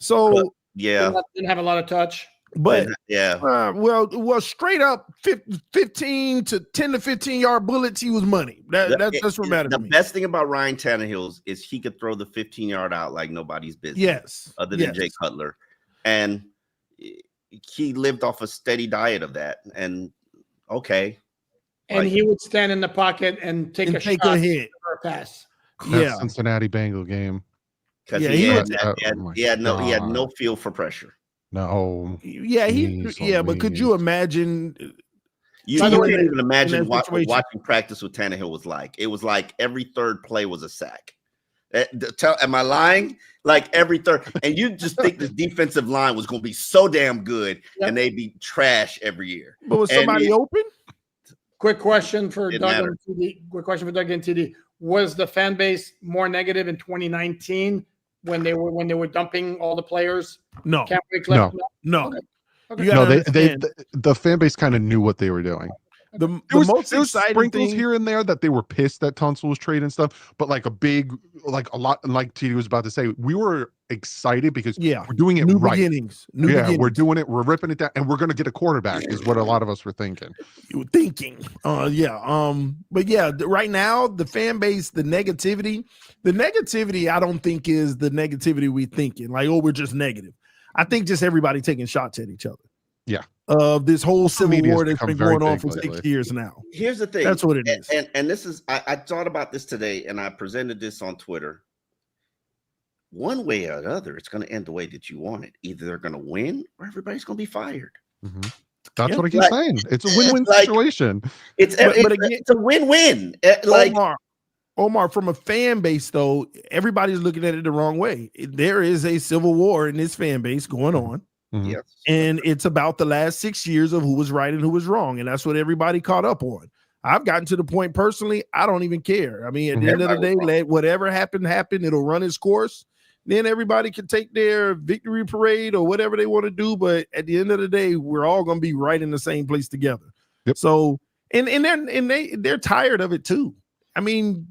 D: So
B: didn't have a lot of touch.
D: But
C: well,
D: straight up 15 to 10 to 15 yard bullets, he was money. That's what mattered.
C: The best thing about Ryan Tannehill is he could throw the 15-yard out like nobody's business.
D: Yes,
C: other than Jay Cutler, and he lived off a steady diet of that. And
B: and he would stand in the pocket and take a hit or a pass.
A: That Cincinnati Bengal game.
C: Because he had no feel for pressure.
A: No.
D: But could you imagine?
C: You can't even imagine what watching practice with Tannehill was like. It was like every third play was a sack. Am I lying? Like every third, and you just think the defensive line was going to be so damn good, and they'd be trash every year.
D: But was somebody open?
B: Quick question for Doug and TD. Was the fan base more negative in 2019 when they were dumping all the players?
D: No,
B: Cap break left?
D: no.
B: Okay. Okay.
D: You
A: No,
D: gotta
A: they
D: understand,
A: the fan base kind of knew what they were doing.
D: the
A: There
D: most
A: was
D: exciting
A: sprinkles
D: thing.
A: here and there that they were pissed that Tunsil was trading and stuff, but like a lot, like TD was about to say, we were excited because
D: Yeah,
A: we're doing it
D: new
A: right.
D: beginnings. New
A: Yeah,
D: beginnings.
A: we're doing it. We're ripping it down, and we're going to get a quarterback. Is what a lot of us were thinking.
D: You were thinking. But yeah, right now the fan base, the negativity, I don't think is the negativity we thinking. Like, oh, we're just negative. I think just everybody taking shots at each other.
A: Yeah.
D: This whole civil
A: media's
D: war that's
A: become
D: been
A: very
D: going on
A: big
D: for
A: lately.
D: 6 years now.
C: Here's the thing.
D: That's what it is.
C: And this is, I thought about this today, and I presented this on Twitter. One way or the other, it's going to end the way that you want it. Either they're going to win or everybody's going to be fired.
A: Mm-hmm. That's
D: Yeah.
A: what I keep saying. It's a win-win situation.
C: It's a win-win. Like
D: Omar, from a fan base, though, everybody's looking at it the wrong way. There is a civil war in this fan base going on.
A: Mhm.
C: yes.
D: And it's about the last 6 years of who was right and who was wrong. And that's what everybody caught up on. I've gotten to the point personally, I don't even care. I mean, at the end of the day, let whatever happen. It'll run its course. Then everybody can take their victory parade or whatever they want to do. But at the end of the day, we're all going to be right in the same place together.
A: Yep.
D: So, and they're tired of it too. I mean,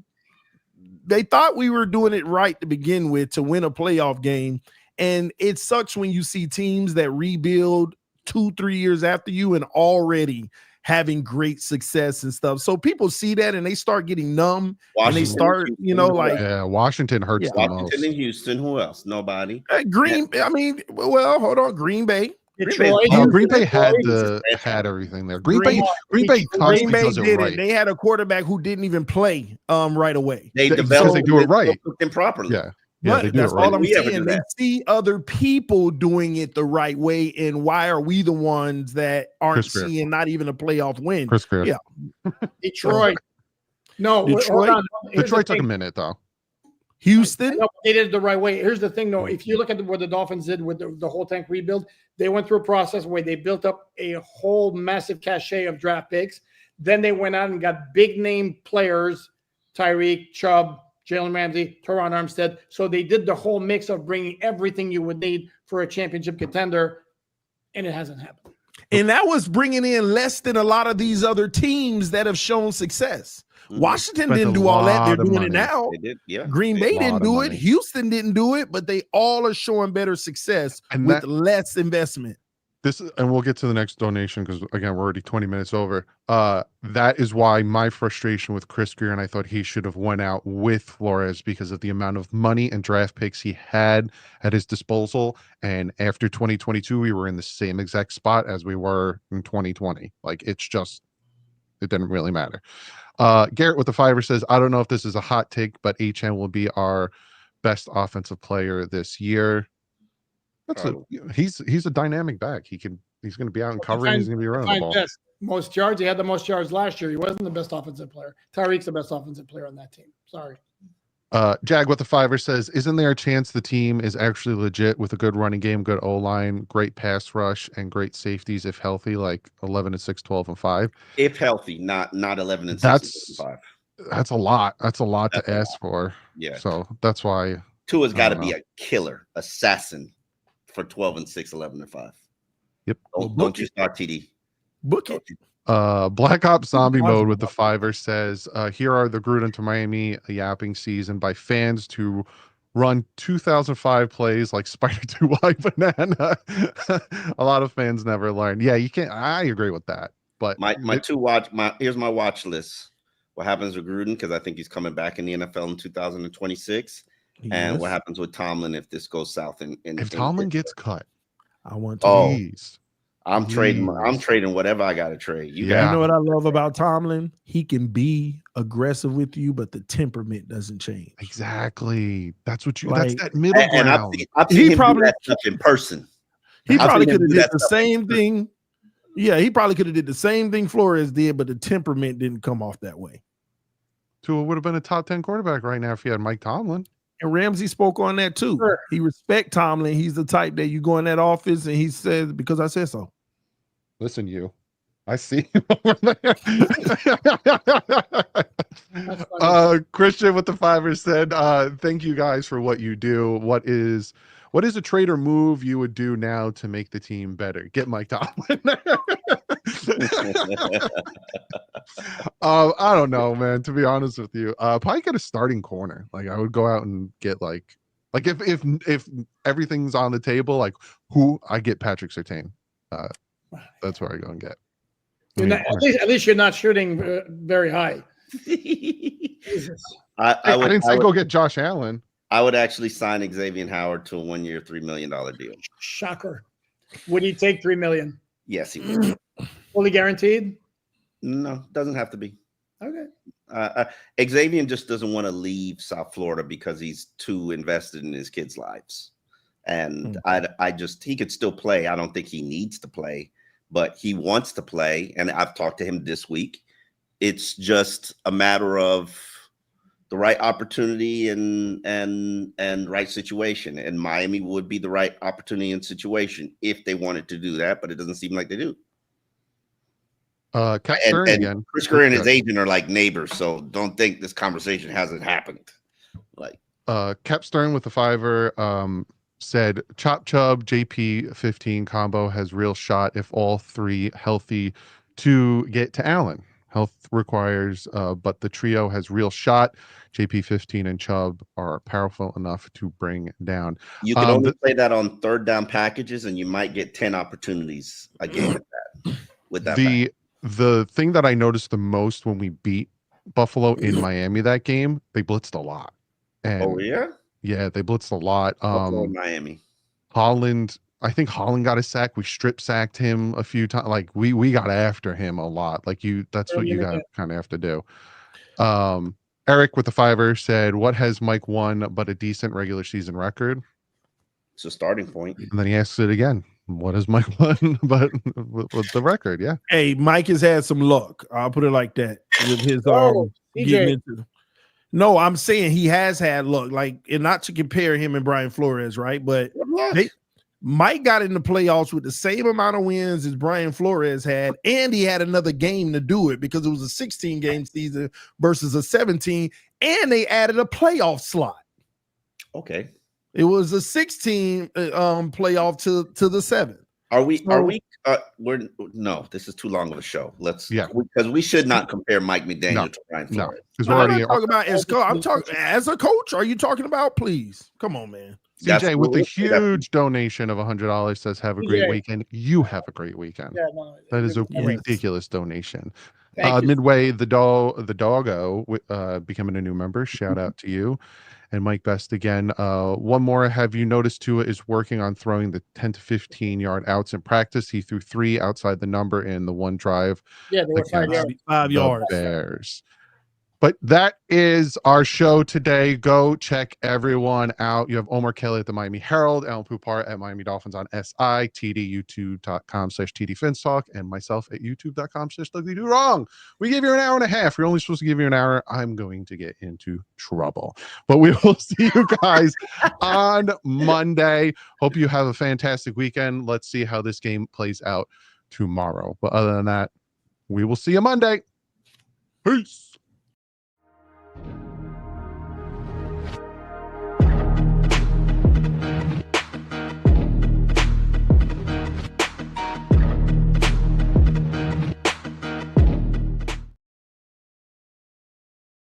D: they thought we were doing it right to begin with to win a playoff game. And it sucks when you see teams that rebuild 2-3 years after you and already having great success and stuff. So people see that and they start getting numb. And they start,
A: Washington hurts the
C: Washington
A: most.
C: and Houston. Who else? Nobody.
D: Green Bay.
B: Detroit.
A: Green Bay had everything there. Green Bay constantly does it right.
D: They had a quarterback who didn't even play right away.
C: They
A: do it right
C: improperly.
A: Yeah.
D: But
A: they do
D: that's
A: it right.
D: all I'm saying. They see other people doing it the right way, and why are we the ones that aren't seeing not even a plaplayoff win?
A: Chris Greer.
B: Yeah. Detroit. No,
D: Detroit.
B: hold on.
A: Detroit took a minute though.
D: Houston.
B: No, they did it the right way. Here's the thing, though. If you look at what the Dolphins did with the whole tank rebuild, they went through a process where they built up a whole massive cachet of draft picks. Then they went out and got big name players, Tyreek, Chubb, Jaylen Ramsey, Teron Armstead. So they did the whole mix of bringing everything you would need for a championship contender, and it hasn't happened.
D: And that was bringing in less than a lot of these other teams that have shown success. Washington didn't do all that. They're doing it now.
C: They did, yeah.
D: Green Bay didn't do it. Houston didn't do it, but they all are showing better success with less investment.
A: And we'll get to the next donation because again, we're already 20 minutes over. That is why my frustration with Chris Greer, and I thought he should have went out with Flores because of the amount of money and draft picks he had at his disposal. And after 2022, we were in the same exact spot as we were in 2020. Like it didn't really matter. Garrett with the $5 says, I don't know if this is a hot take, but HN will be our best offensive player this year. He's a dynamic back. He's going to be out and covering. He's going to be around the ball.
B: Most yards. He had the most yards last year. He wasn't the best offensive player. Tyreek's the best offensive player on that team. Sorry.
A: Jag with the $5 says, isn't there a chance the team is actually legit with a good running game, good O-line, great pass rush, and great safeties if healthy, like 11-6, 12-5?
C: If healthy, not 11-6, 5.
A: That's a lot. That's a lot to ask for.
C: Yeah.
A: So that's why
C: Tua's got to be a killer, assassin for 12-6, 11-5.
A: Yep.
C: Don't you start TD.
D: Book it.
A: Black Ops Zombie Mode with the $5 says, here are the Gruden to Miami yapping season by fans to run 2005 plays like Spider 2 White Banana. A lot of fans never learn. Yeah, you can't. I agree with that. But here's my watch list. What happens with Gruden, because I think he's coming back in the NFL in 2026. Yes. And what happens with Tomlin if this goes south? If Tomlin gets cut,
D: I want to.
C: I'm trading whatever I got to trade.
D: You know what I love about Tomlin? He can be aggressive with you, but the temperament doesn't change.
A: Exactly. That's what that's that middle ground.
C: I've seen him do that stuff in person.
D: He probably could have did the same thing. Yeah, he probably could have did the same thing Flores did, but the temperament didn't come off that way.
A: Tua would have been a top 10 quarterback right now if he had Mike Tomlin.
D: And Ramsey spoke on that too. Sure. He respect Tomlin. He's the type that you go in that office and he says, because I said so.
A: Listen, I see him over there.
B: That's funny.
A: Christian with the $5 said, thank you guys for what you do. What is a trader move you would do now to make the team better? Get Mike Tomlin. I don't know, man, to be honest with you. Probably get a starting corner. Like I would go out and get like if everything's on the table, like who I get Patrick Surtain. That's where I go and get.
B: At least you're not shooting very high. Jesus.
A: I didn't say go get Josh Allen.
C: I would actually sign Xavier Howard to a 1-year, $3 million deal.
B: Shocker. Would he take $3 million?
C: Yes, he would.
B: Fully guaranteed?
C: No, doesn't have to be.
B: Okay.
C: Xavier just doesn't want to leave South Florida because he's too invested in his kids' lives. And he could still play. I don't think he needs to play, but he wants to play. And I've talked to him this week. It's just a matter of the right opportunity and right situation. And Miami would be the right opportunity and situation if they wanted to do that, but it doesn't seem like they do.
A: And
C: Chris Curry and his agent are like neighbors, so don't think this conversation hasn't happened. Like
A: Cap Stern with the $5 said Chop Chubb JP 15 combo has real shot if all three healthy to get to Allen. Health requires, but the trio has real shot. JP 15 and Chubb are powerful enough to bring down.
C: You can only play that on third down packages, and you might get 10 opportunities a game with that.
A: The thing that I noticed the most when we beat Buffalo in Miami that game, they blitzed a lot. And yeah, they blitzed a lot.
C: Miami.
A: Holland, I think Holland got a sack. We strip sacked him a few times. Like we got after him a lot. Like that's what you got kind of have to do. Eric with the $5 said, what has Mike won but a decent regular season record?
C: It's a starting point.
A: And then he asks it again. What has Mike won but with the record? Yeah.
D: Hey, Mike has had some luck. I'll put it like that. With his getting into. No, I'm saying he has had luck. Like, and not to compare him and Brian Flores, right? But Mike got in the playoffs with the same amount of wins as Brian Flores had, and he had another game to do it because it was a 16-game season versus a 17, and they added a playoff slot.
C: Okay.
D: It was a 16 playoff to the 7.
C: No, this is too long of a show. Because we should not compare Mike McDaniel to Brian Flores.
A: I'm
D: talking as a coach. Are you talking about? Please, come on, man.
A: CJ with a huge donation of $100 says, "Have a great weekend." You have a great weekend.
B: Yeah,
A: that is a ridiculous donation.
B: Thank you.
A: Midway, the doggo becoming a new member. Shout out to you. And Mike Best again. One more. Have you noticed Tua is working on throwing the 10 to 15 yard outs in practice? He threw 3 outside the number in the one drive.
B: Yeah, they were 5
D: yards.
A: Bears. But that is our show today. Go check everyone out. You have Omar Kelly at the Miami Herald, Alain Poupart at Miami Dolphins on SI, TD, youtube.com/TD Phins Talk, and myself at youtube.com/DouglieDoWrong. We gave you an hour and a half. We're only supposed to give you an hour. I'm going to get into trouble. But we will see you guys on Monday. Hope you have a fantastic weekend. Let's see how this game plays out tomorrow. But other than that, we will see you Monday. Peace.